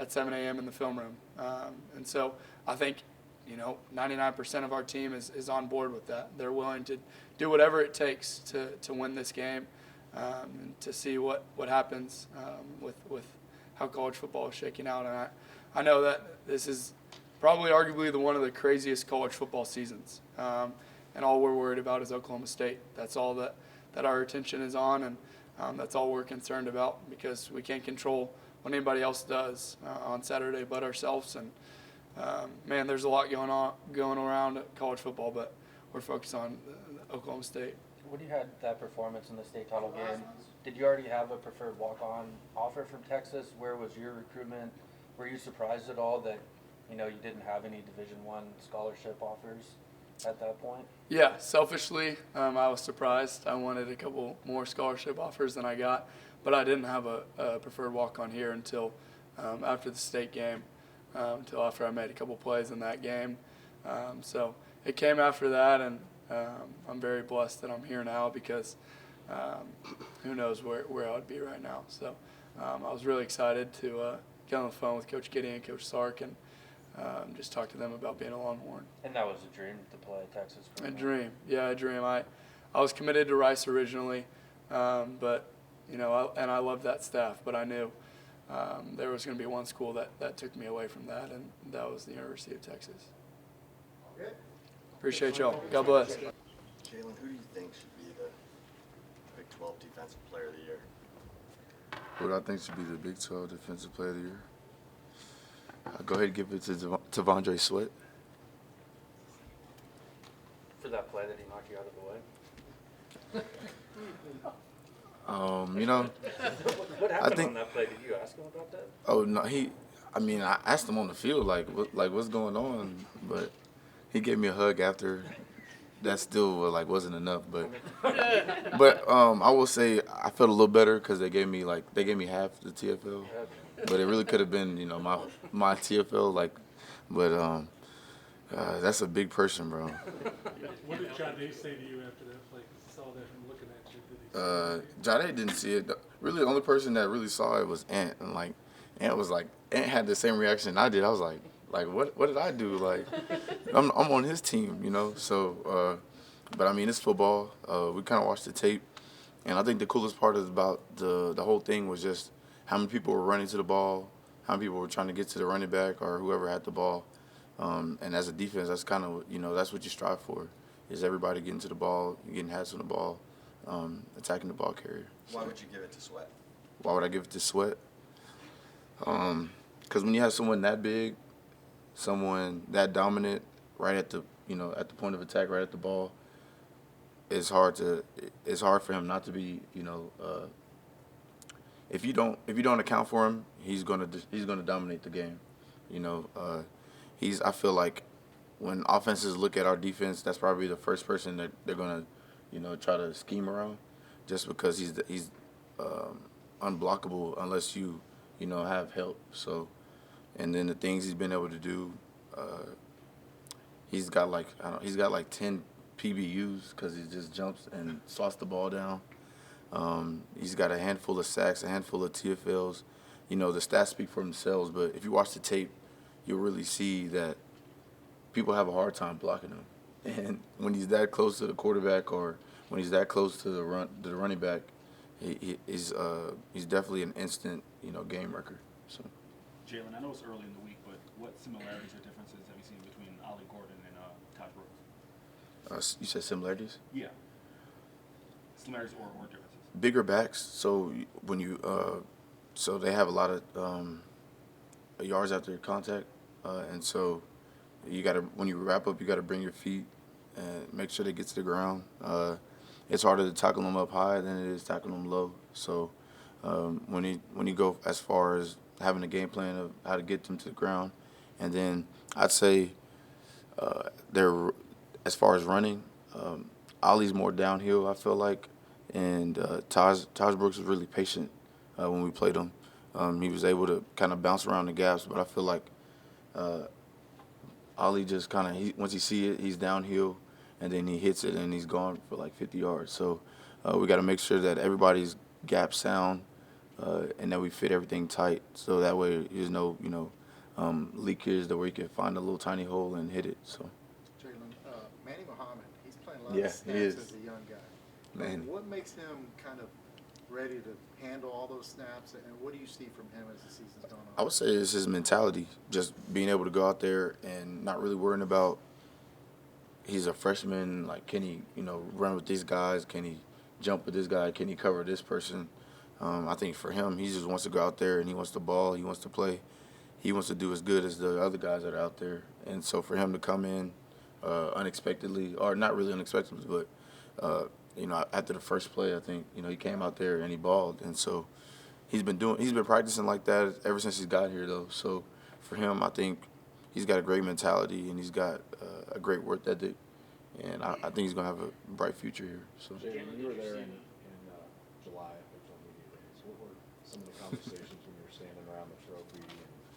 7 a.m. in the film room. And so I think 99% of our team is on board with that. They're willing to do whatever it takes to win this game, and to see what happens with how college football is shaking out. And I know that this is probably arguably one of the craziest college football seasons. And all we're worried about is Oklahoma State. That's all that our attention is on, and that's all we're concerned about, because we can't control what anybody else does on Saturday but ourselves. And man, there's a lot going around college football, but we're focused on Oklahoma State. When you had that performance in the state title game, did you already have a preferred walk-on offer from Texas? Where was your recruitment? Were you surprised at all that you didn't have any Division I scholarship offers at that point? Yeah, selfishly, I was surprised. I wanted a couple more scholarship offers than I got, but I didn't have a preferred walk-on here until after the state game. Until after I made a couple plays in that game. So it came after that, and I'm very blessed that I'm here now, because who knows where I would be right now. So I was really excited to get on the phone with Coach Giddey and Coach Sark and just talk to them about being a Longhorn. And that was a dream to play at Texas? A dream. Yeah, a dream. I was committed to Rice originally, but and I loved that staff, but I knew there was going to be one school that took me away from that, and that was the University of Texas. Okay. Appreciate y'all. God bless. Jalen, who do you think should be the Big 12 Defensive Player of the Year? Who do I think should be the Big 12 Defensive Player of the Year? I'll go ahead and give it to Tavondre Sweat. For that play that he knocked you out of the way? You know, What happened think- on that play? Did you ask him about that? oh no, I asked him on the field like what's going on, but he gave me a hug after. That still wasn't enough, but I will say I felt a little better because they gave me half the TFL, but it really could have been my TFL but that's a big person, bro. What did Jade say to you after that play? 'Cause he saw that him looking at you. Did he say Jade didn't see it. Really, the only person that really saw it was Ant, and Ant had the same reaction I did. I was like what did I do? Like I'm on his team, you know. So, but I mean it's football. We kind of watched the tape, and I think the coolest part is about the whole thing was just how many people were running to the ball, how many people were trying to get to the running back or whoever had the ball. And as a defense, that's kind of that's what you strive for, is everybody getting to the ball, getting hats on the ball, attacking the ball carrier. Why would you give it to Sweat? Why would I give it to Sweat? Because when you have someone that big, someone that dominant, right at the point of attack, right at the ball, it's hard for him not to be if you don't account for him, he's gonna dominate the game. I feel like when offenses look at our defense, that's probably the first person that they're gonna try to scheme around, just because he's unblockable unless you have help. So, and then the things he's been able to do, he's got 10 PBUs because he just jumps and swats the ball down. He's got a handful of sacks, a handful of TFLs. The stats speak for themselves, but if you watch the tape, you'll really see that people have a hard time blocking him. And when he's that close to the quarterback or when he's that close to the running back, he's definitely an instant game wrecker. So, Jalen, I know it's early in the week, but what similarities or differences have you seen between Ollie Gordon and Todd Brooks? You said similarities? Yeah. Similarities or differences? Bigger backs. So when so they have a lot of yards after contact, and so when you wrap up, you gotta bring your feet and make sure they get to the ground. It's harder to tackle them up high than it is tackling them low. So when you go as far as having a game plan of how to get them to the ground, and then I'd say they're as far as running, Ollie's more downhill, I feel like, and Taj Brooks was really patient when we played him. He was able to kind of bounce around the gaps, but I feel like Ollie just once he see it, he's downhill, and then he hits it, and he's gone for like 50 yards. So we got to make sure that everybody's gap sound, and that we fit everything tight, so that way there's no leakage, that where you can find a little tiny hole and hit it. So. Jalen, Manny Muhammad, he's playing a lot Yeah, of he snaps is. as a young guy. Man. What makes him kind of ready to handle all those snaps, and what do you see from him as the season's going on? I would say it's his mentality, just being able to go out there and not really worrying about he's a freshman, like can he, run with these guys, can he jump with this guy, can he cover this person. I think for him, he just wants to go out there and he wants the ball, he wants to play, he wants to do as good as the other guys that are out there. And so for him to come in unexpectedly, or not really unexpectedly, but after the first play, I think he came out there and he balled, and so he's been practicing like that ever since he's got here, though. So for him, I think he's got a great mentality and he's got a great work ethic, and I think he's gonna have a bright future here. So. Jalen, you were there in July at the media days. What were some of the conversations when you were standing around the trophy? And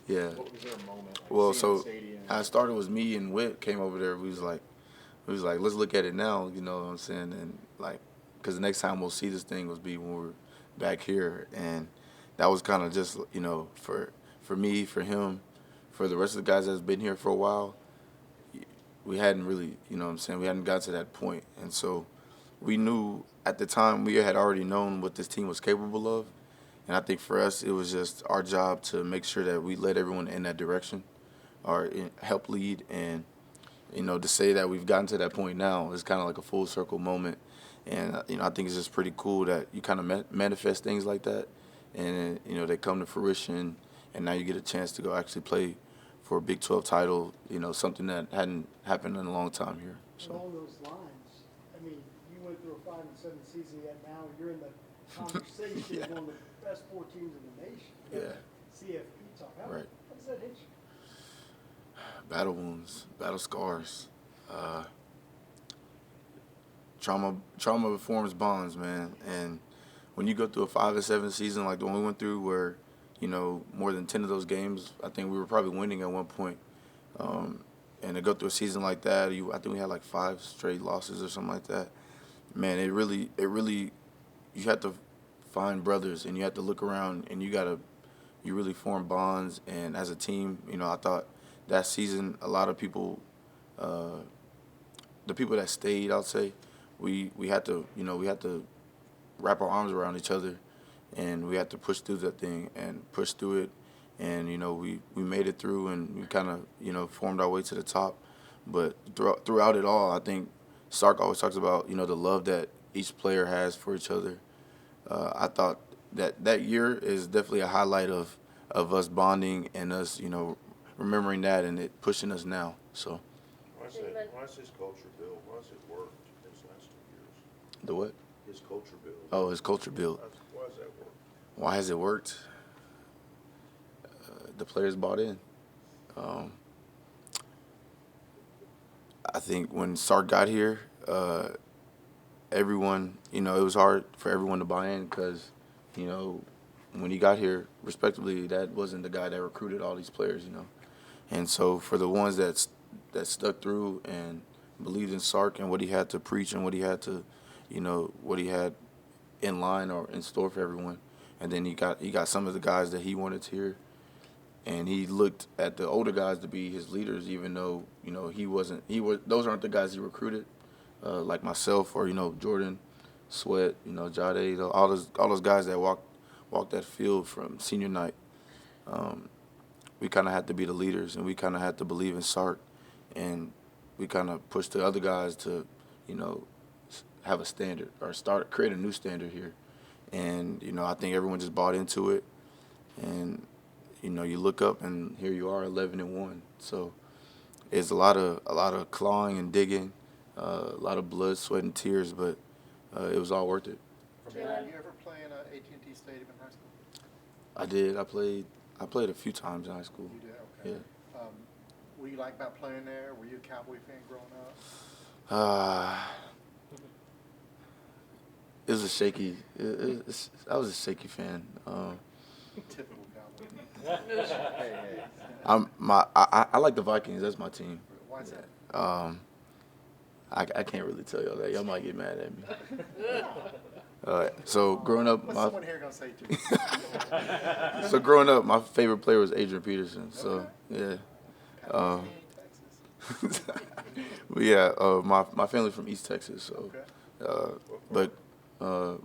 Yeah. what was there a moment? Like Well, seeing the so stadium? how it started was me and Whit came over there. We was like, let's look at it now. You know what I'm saying? And because the next time we'll see this thing will be when we're back here, and that was kind of just for me, for him, for the rest of the guys that's been here for a while. We hadn't really, we hadn't got to that point, and so we knew at the time we had already known what this team was capable of, and I think for us it was just our job to make sure that we led everyone in that direction, or help lead, and to say that we've gotten to that point now is kind of like a full circle moment, and I think it's just pretty cool that you kind of manifest things like that, and they come to fruition, and now you get a chance to go actually play for a Big 12 title, something that hadn't happened in a long time here. So. Along those lines, I mean, you went way through a 5-7 season yet. Now you're in the conversation Yeah. of one of the best 4 teams in the nation. Yeah. CFP talk. How Right. does that hit you? Battle wounds, battle scars. Trauma forms bonds, man. And when you go through a 5-7 season like the one we went through, where more than 10 of those games, I think we were probably winning at one point. And to go through a season like that, I think we had like 5 straight losses or something like that. Man, it really, you have to find brothers, and you have to look around, and you really form bonds. And as a team, I thought that season, a lot of people, the people that stayed, I'll say, we had to wrap our arms around each other, and we had to push through that thing and push through it. And, we made it through, and we kind of, formed our way to the top. But throughout it all, I think Sark always talks about, the love that each player has for each other. I thought that year is definitely a highlight of us bonding and us, remembering that and it pushing us now. So. Why is his culture built? Why has it worked his last 2 years? The what? His culture build. Oh, his culture build. Why has that worked? Why has it worked? The players bought in. I think when Sark got here, everyone, it was hard for everyone to buy in because, when he got here, respectively, that wasn't the guy that recruited all these players, And so for the ones that stuck through and believed in Sark and what he had to preach and what he had to, what he had in line or in store for everyone, and then he got some of the guys that he wanted to hear, and he looked at the older guys to be his leaders, even though those aren't the guys he recruited, like myself or Jordan, Sweat, Jade, all those guys that walked that field from senior night. We kind of had to be the leaders, and we kind of had to believe in Sark, and we kind of pushed the other guys to, have a standard or create a new standard here. And I think everyone just bought into it, and you look up and here you are, 11-1. So it's a lot of clawing and digging, a lot of blood, sweat, and tears, but it was all worth it. Did you ever play in AT&T Stadium in high school? I did. I played a few times in high school. You did? Okay. Yeah. What do you like about playing there? Were you a Cowboy fan growing up? It was a shaky. I was a shaky fan. Typical Cowboy. Hey. I like the Vikings. That's my team. Why is that? I can't really tell y'all that. Y'all might get mad at me. So growing up, What's someone here gonna say to you? So growing up, my favorite player was Adrian Peterson. So yeah. But yeah, my family's from East Texas. So, but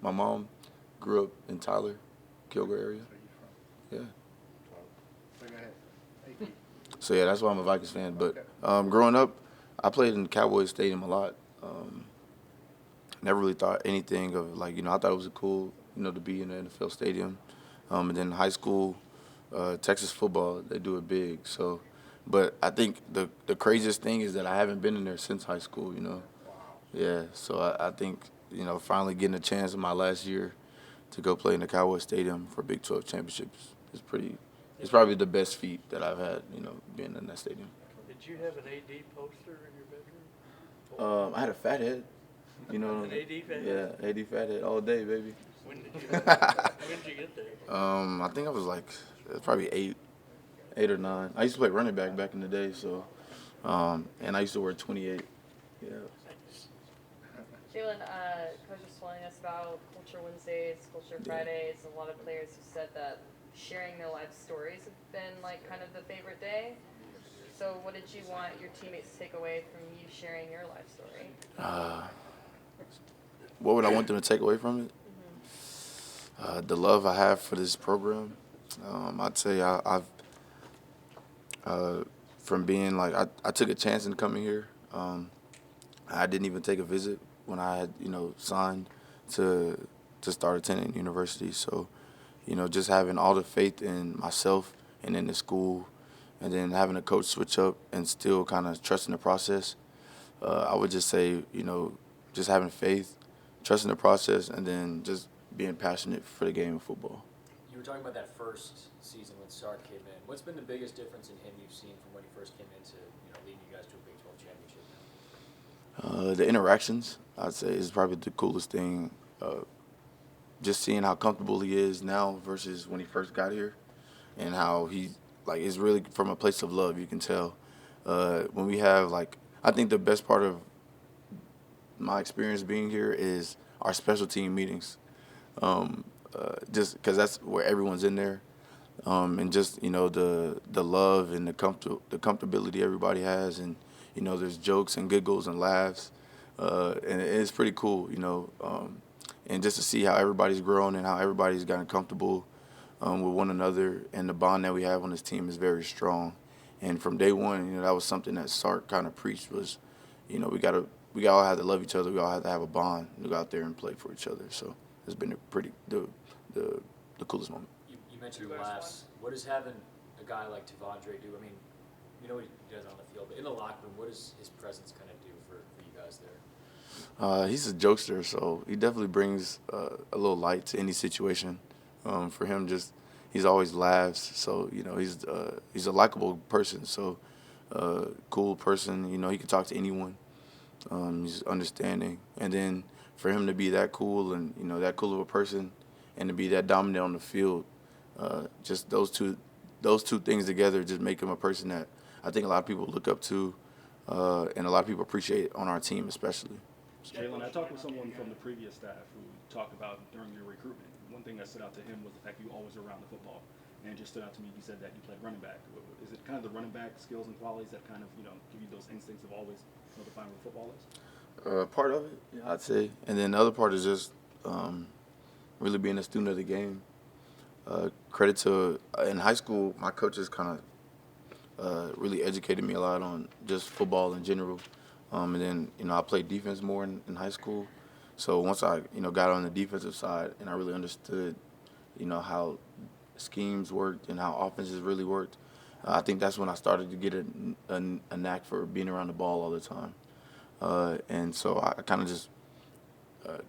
my mom grew up in Tyler, Kilgore area. Yeah. So yeah, that's why I'm a Vikings fan. But growing up, I played in Cowboys Stadium a lot. Never really thought anything of I thought it was cool, to be in the NFL stadium. And then high school, Texas football, they do it big. So, but I think the craziest thing is that I haven't been in there since high school. Yeah. So I think finally getting a chance in my last year to go play in the Cowboys Stadium for Big 12 championships is pretty. It's probably the best feat that I've had, being in that stadium. Did you have an AD poster in your bedroom? I had a fat head. An AD fat head? Yeah, AD fat head all day, baby. When did you get there? I think I was probably 8 or 9. I used to play running back in the day, so, and I used to wear 28. Yeah. Jalen, Coach was telling us about Culture Wednesdays, Culture Fridays. A lot of players have said that sharing their life stories have been kind of the favorite day. So what did you want your teammates to take away from you sharing your life story? What would I want them to take away from it? Mm-hmm. The love I have for this program. I'd say I've from being I took a chance in coming here. I didn't even take a visit when I had signed to start attending university. So, just having all the faith in myself and in the school, and then having a coach switch up and still kind of trusting the process. I would just say, just having faith, trusting the process, and then just being passionate for the game of football. You were talking about that first season when Sark came in. What's been the biggest difference in him you've seen from when he first came into, leading you guys to a Big 12 championship? The interactions, I'd say, is probably the coolest thing. Just seeing how comfortable he is now versus when he first got here, and how he is really from a place of love. You can tell when we have I think the best part of my experience being here is our special team meetings. Just because that's where everyone's in there, and just the love and the comfortability everybody has, and there's jokes and giggles and laughs, and it's pretty cool, and just to see how everybody's grown and how everybody's gotten comfortable with one another, and the bond that we have on this team is very strong. And from day one, that was something that Sark kind of preached was, we all have to love each other, we all have to have a bond, we go out there and play for each other. So it's been the coolest moment. You mentioned laughs. What does having a guy like Tavondre do? I mean, you know what he does on the field, but in the locker room, what does his presence kind of do for you guys there? He's a jokester, so he definitely brings a little light to any situation. For him, he's always laughs. So he's a likable person. So cool person. He can talk to anyone. He's understanding, and then for him to be that cool and that cool of a person, and to be that dominant on the field, just those two things together just make him a person that I think a lot of people look up to, and a lot of people appreciate on our team especially. Jalen, I talked with someone from the previous staff who talked about during your recruitment. One thing that stood out to him was the fact you always were around the football. And it just stood out to me, he said that you played running back. Is it kind of the running back skills and qualities that kind of, give you those instincts of always define what football is? Part of it, yeah, I'd say. And then the other part is just really being a student of the game. Credit to, in high school, my coaches kind of really educated me a lot on just football in general. And then, I played defense more in high school. So once I, got on the defensive side and I really understood, how schemes worked and how offenses really worked, I think that's when I started to get a knack for being around the ball all the time. And so I kind of just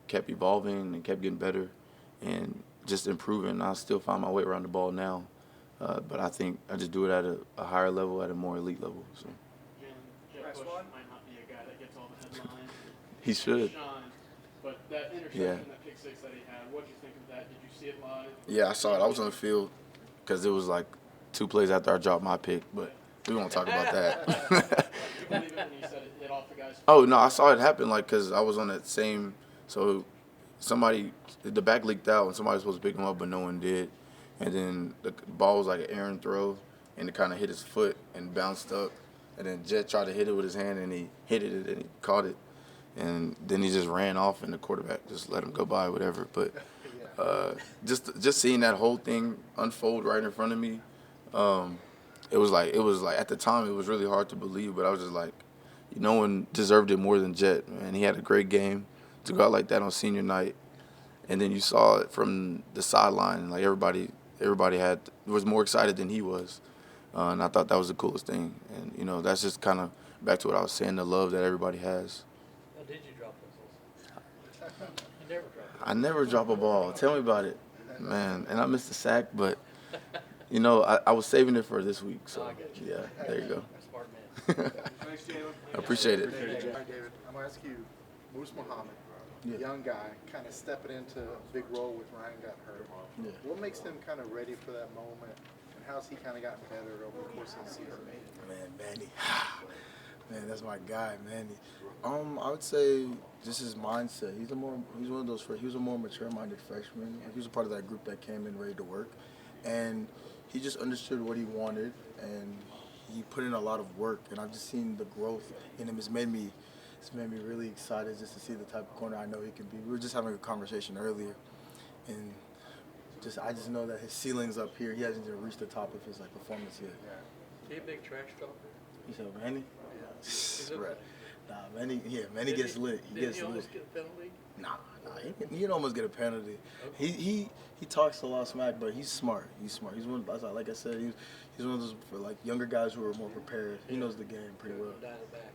kept evolving and kept getting better and just improving. I still find my way around the ball now. But I think I just do it at a higher level, at a more elite level. So. Jeff Bush might not be a guy that gets all the headlines. He should. But that interception, that pick six that he had, what did you think of that? Did you see it live? Yeah, I saw it. I was on the field because it was like 2 plays after I dropped my pick, but we won't talk about that. You believe it when he said it hit off the guy's Oh, no, I saw it happen because I was on that same – so the back leaked out and somebody was supposed to pick him up, but no one did. And then the ball was like an errant throw, and it kind of hit his foot and bounced up. And then Jet tried to hit it with his hand, and he hit it, and he caught it. And then he just ran off, and the quarterback just let him go by, whatever. But just seeing that whole thing unfold right in front of me, it was like at the time it was really hard to believe. But I was just like, no one deserved it more than Jet, man. He had a great game to go out like that on senior night, and then you saw it from the sideline, like everybody was more excited than he was, and I thought that was the coolest thing. And that's just kind of back to what I was saying, the love that everybody has. How did you drop those? You never dropped. I never drop a ball. Tell me about it, man. And I missed a sack, but I was saving it for this week. So yeah, there you go. Smart man. Thanks, Jalen. I appreciate it. All right, David, I'm going to ask you, Moose Muhammad, young guy, kind of stepping into a big role with Ryan got hurt. Yeah. What makes him kind of ready for that moment, and how's he kind of gotten better over the course of the season? Man, Manny. Man, that's my guy, Manny. I would say just his mindset. He was a more mature-minded freshman. He was a part of that group that came in ready to work, and he just understood what he wanted, and he put in a lot of work. And I've just seen the growth in him. It's made me really excited just to see the type of corner I know he can be. We were just having a conversation earlier, and I just know that his ceiling's up here. He hasn't even reached the top of his performance yet. He a big trash talker? You said Manny? Is it? Right. Nah, Manny gets lit. He gets Did he lit. almost get a penalty? Nah, he didn't almost get a penalty. Okay. He talks a lot of smack, but he's smart. He's smart. He's one. Like I said, he's one of those for younger guys who are more prepared. He knows the game pretty well. Dial it back.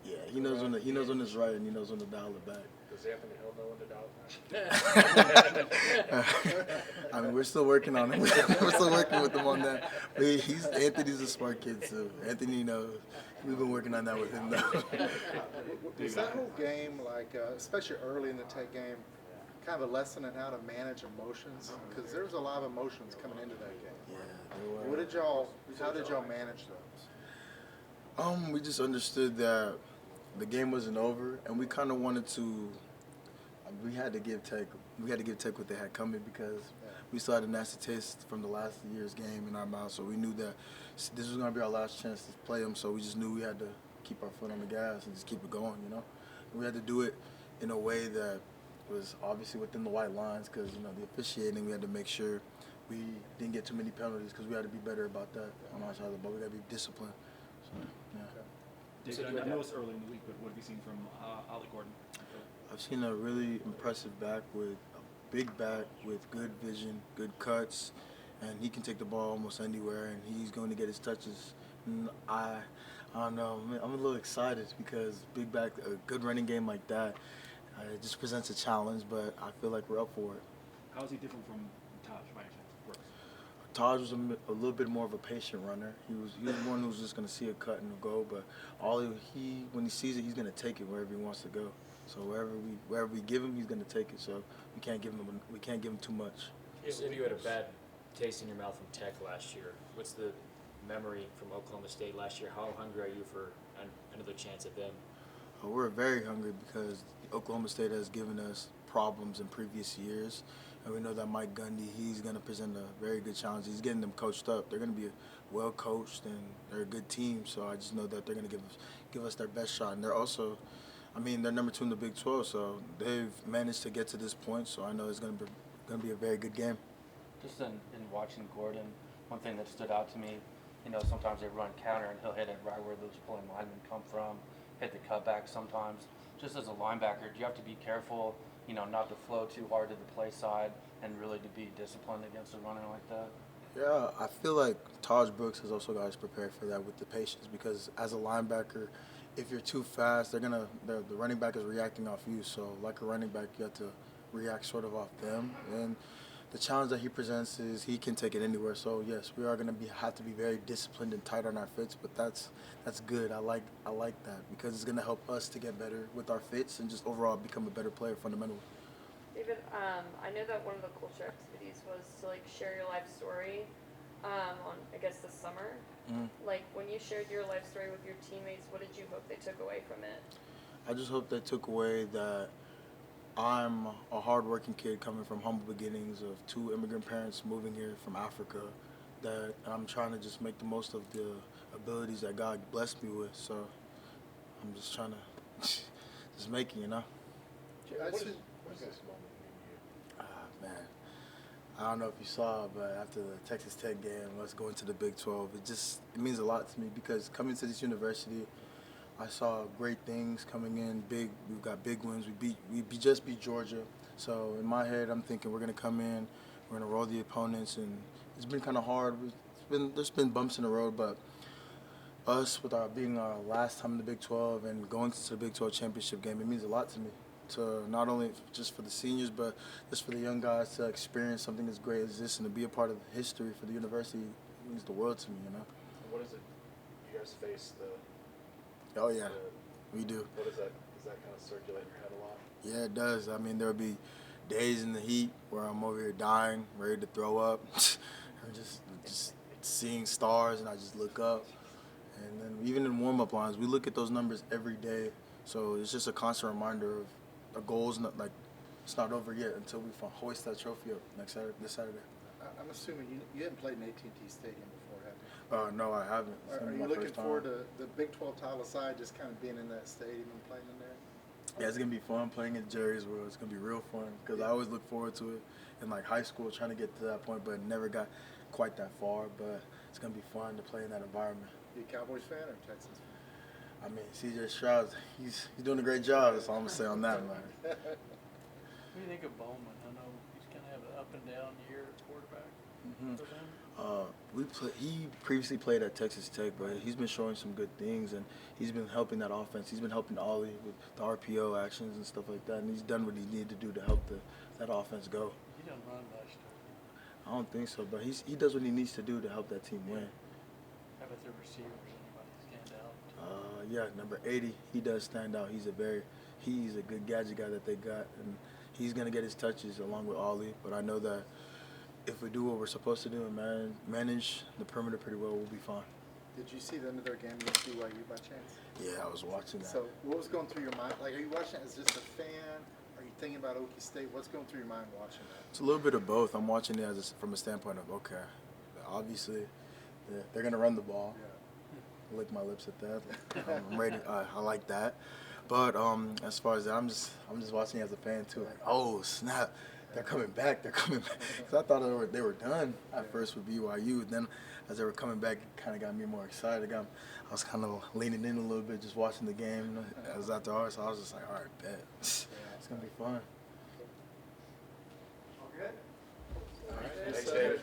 Yeah, he knows when it's right and he knows when to dial it back. Does Anthony Hill know when to dial back? I mean, we're still working on him. We're still working with him on that. But Anthony's a smart kid too. Anthony knows. We've been working on that with him though. Was that whole game, like, especially early in the Tech game, kind of a lesson in how to manage emotions? Because there was a lot of emotions coming into that game. Yeah, How did y'all manage those? We just understood that the game wasn't over, and we kind of wanted to. We had to give Tech what they had coming because we still had a nasty taste from the last year's game in our mouth. So we knew that this was going to be our last chance to play them. So we just knew we had to keep our foot on the gas and just keep it going. And we had to do it in a way that was obviously within the white lines because the officiating. We had to make sure we didn't get too many penalties because we had to be better about that on our side of the ball. We got to be disciplined. So, yeah. David, I know it's early in the week, but what have you seen from Ollie Gordon? I've seen a really impressive back with a big back with good vision, good cuts, and he can take the ball almost anywhere, and he's going to get his touches. And I don't know, I'm a little excited because big back, a good running game like that, it just presents a challenge, but I feel like we're up for it. How is he different from Taj by any chance? Taj was a little bit more of a patient runner. He was one who's just going to see a cut and go, but when he sees it, he's going to take it wherever he wants to go. So wherever we give him, he's going to take it. So we can't give him too much. You said you had a bad taste in your mouth from Tech last year. What's the memory from Oklahoma State last year? How hungry are you for another chance at them? We're very hungry because Oklahoma State has given us problems in previous years. And we know that Mike Gundy, he's going to present a very good challenge. He's getting them coached up. They're going to be well coached, and they're a good team. So I just know that they're going to give us their best shot. And they're also, they're number 2 in the Big 12, so they've managed to get to this point. So I know it's going to be a very good game. Just in watching Gordon, one thing that stood out to me, sometimes they run counter and he'll hit it right where those pulling linemen come from, hit the cutback sometimes. Just as a linebacker, do you have to be careful, not to flow too hard to the play side and really to be disciplined against a runner like that? Yeah, I feel like Taj Brooks has also got us prepared for that with the patience because as a linebacker, if you're too fast, the running back is reacting off you. So like a running back, you have to react sort of off them. And the challenge that he presents is he can take it anywhere. So yes, we are going to have to be very disciplined and tight on our fits, but that's good. I like that because it's going to help us to get better with our fits and just overall become a better player fundamentally. David, I know that one of the culture activities was to share your life story on I guess this summer. Mm-hmm. When you shared your life story with your teammates, what did you hope they took away from it? I just hope they took away that I'm a hardworking kid coming from humble beginnings of 2 immigrant parents moving here from Africa, that I'm trying to just make the most of the abilities that God blessed me with. So I'm just trying to just make it, What does this moment mean to you? Man, I don't know if you saw, but after the Texas Tech game, us going to the Big 12, it means a lot to me because coming to this university, I saw great things coming in. We've got big wins. We just beat Georgia. So in my head, I'm thinking we're gonna come in, we're gonna roll the opponents, and it's been kind of hard. There's been bumps in the road, but us with being our last time in the Big 12 and going to the Big 12 championship game, it means a lot to me. To not only just for the seniors, but just for the young guys to experience something as great as this and to be a part of history for the university means the world to me. And what is it? You guys face Oh yeah, we do. What is that? Does that kind of circulate in your head a lot? Yeah, it does. There'll be days in the heat where I'm over here dying, ready to throw up. I'm just seeing stars, and I just look up. And then even in warm-up lines, we look at those numbers every day. So it's just a constant reminder of the goals. It's not over yet until we hoist that trophy up this Saturday. I'm assuming you haven't played in AT&T Stadium before, have you? No, I haven't. Are you looking forward to the Big 12 title aside, just kind of being in that stadium and playing in there? Yeah, it's going to be fun playing in Jerry's World. It's going to be real fun because I always look forward to it in high school, trying to get to that point, but never got quite that far. But it's going to be fun to play in that environment. You a Cowboys fan or Texans fan? C.J. Stroud, he's doing a great job. That's all I'm going to say on that, man. What do you think of Bowman? I know he's kind of have an up and down year at quarterback for them. He previously played at Texas Tech, but he's been showing some good things, and he's been helping that offense. He's been helping Ollie with the RPO actions and stuff like that, and he's done what he needed to do to help that offense go. He done run last year. I don't think so, but he does what he needs to do to help that team win. How about the receivers? Anybody stand out? Yeah, number 80, he does stand out. He's a good gadget guy that they got, and he's gonna get his touches along with Ollie. But I know that if we do what we're supposed to do and manage the perimeter pretty well, we'll be fine. Did you see the end of their game against BYU by chance? Yeah, I was watching that. So what was going through your mind? Like, are you watching it as just a fan? Are you thinking about Okie State? What's going through your mind watching that? It's a little bit of both. I'm watching it from a standpoint of, okay, obviously they're gonna run the ball. Yeah. Lick my lips at that. I'm ready. I like that. But as far as that, I'm just watching it as a fan too. Like, oh snap, they're coming back. They're coming back. Because I thought they were done at first with BYU. Then as they were coming back, it kind of got me more excited. I was kind of leaning in a little bit, just watching the game. It was after ours, so I was just like, all right, bet. It's gonna be fun. All good. Thanks, David.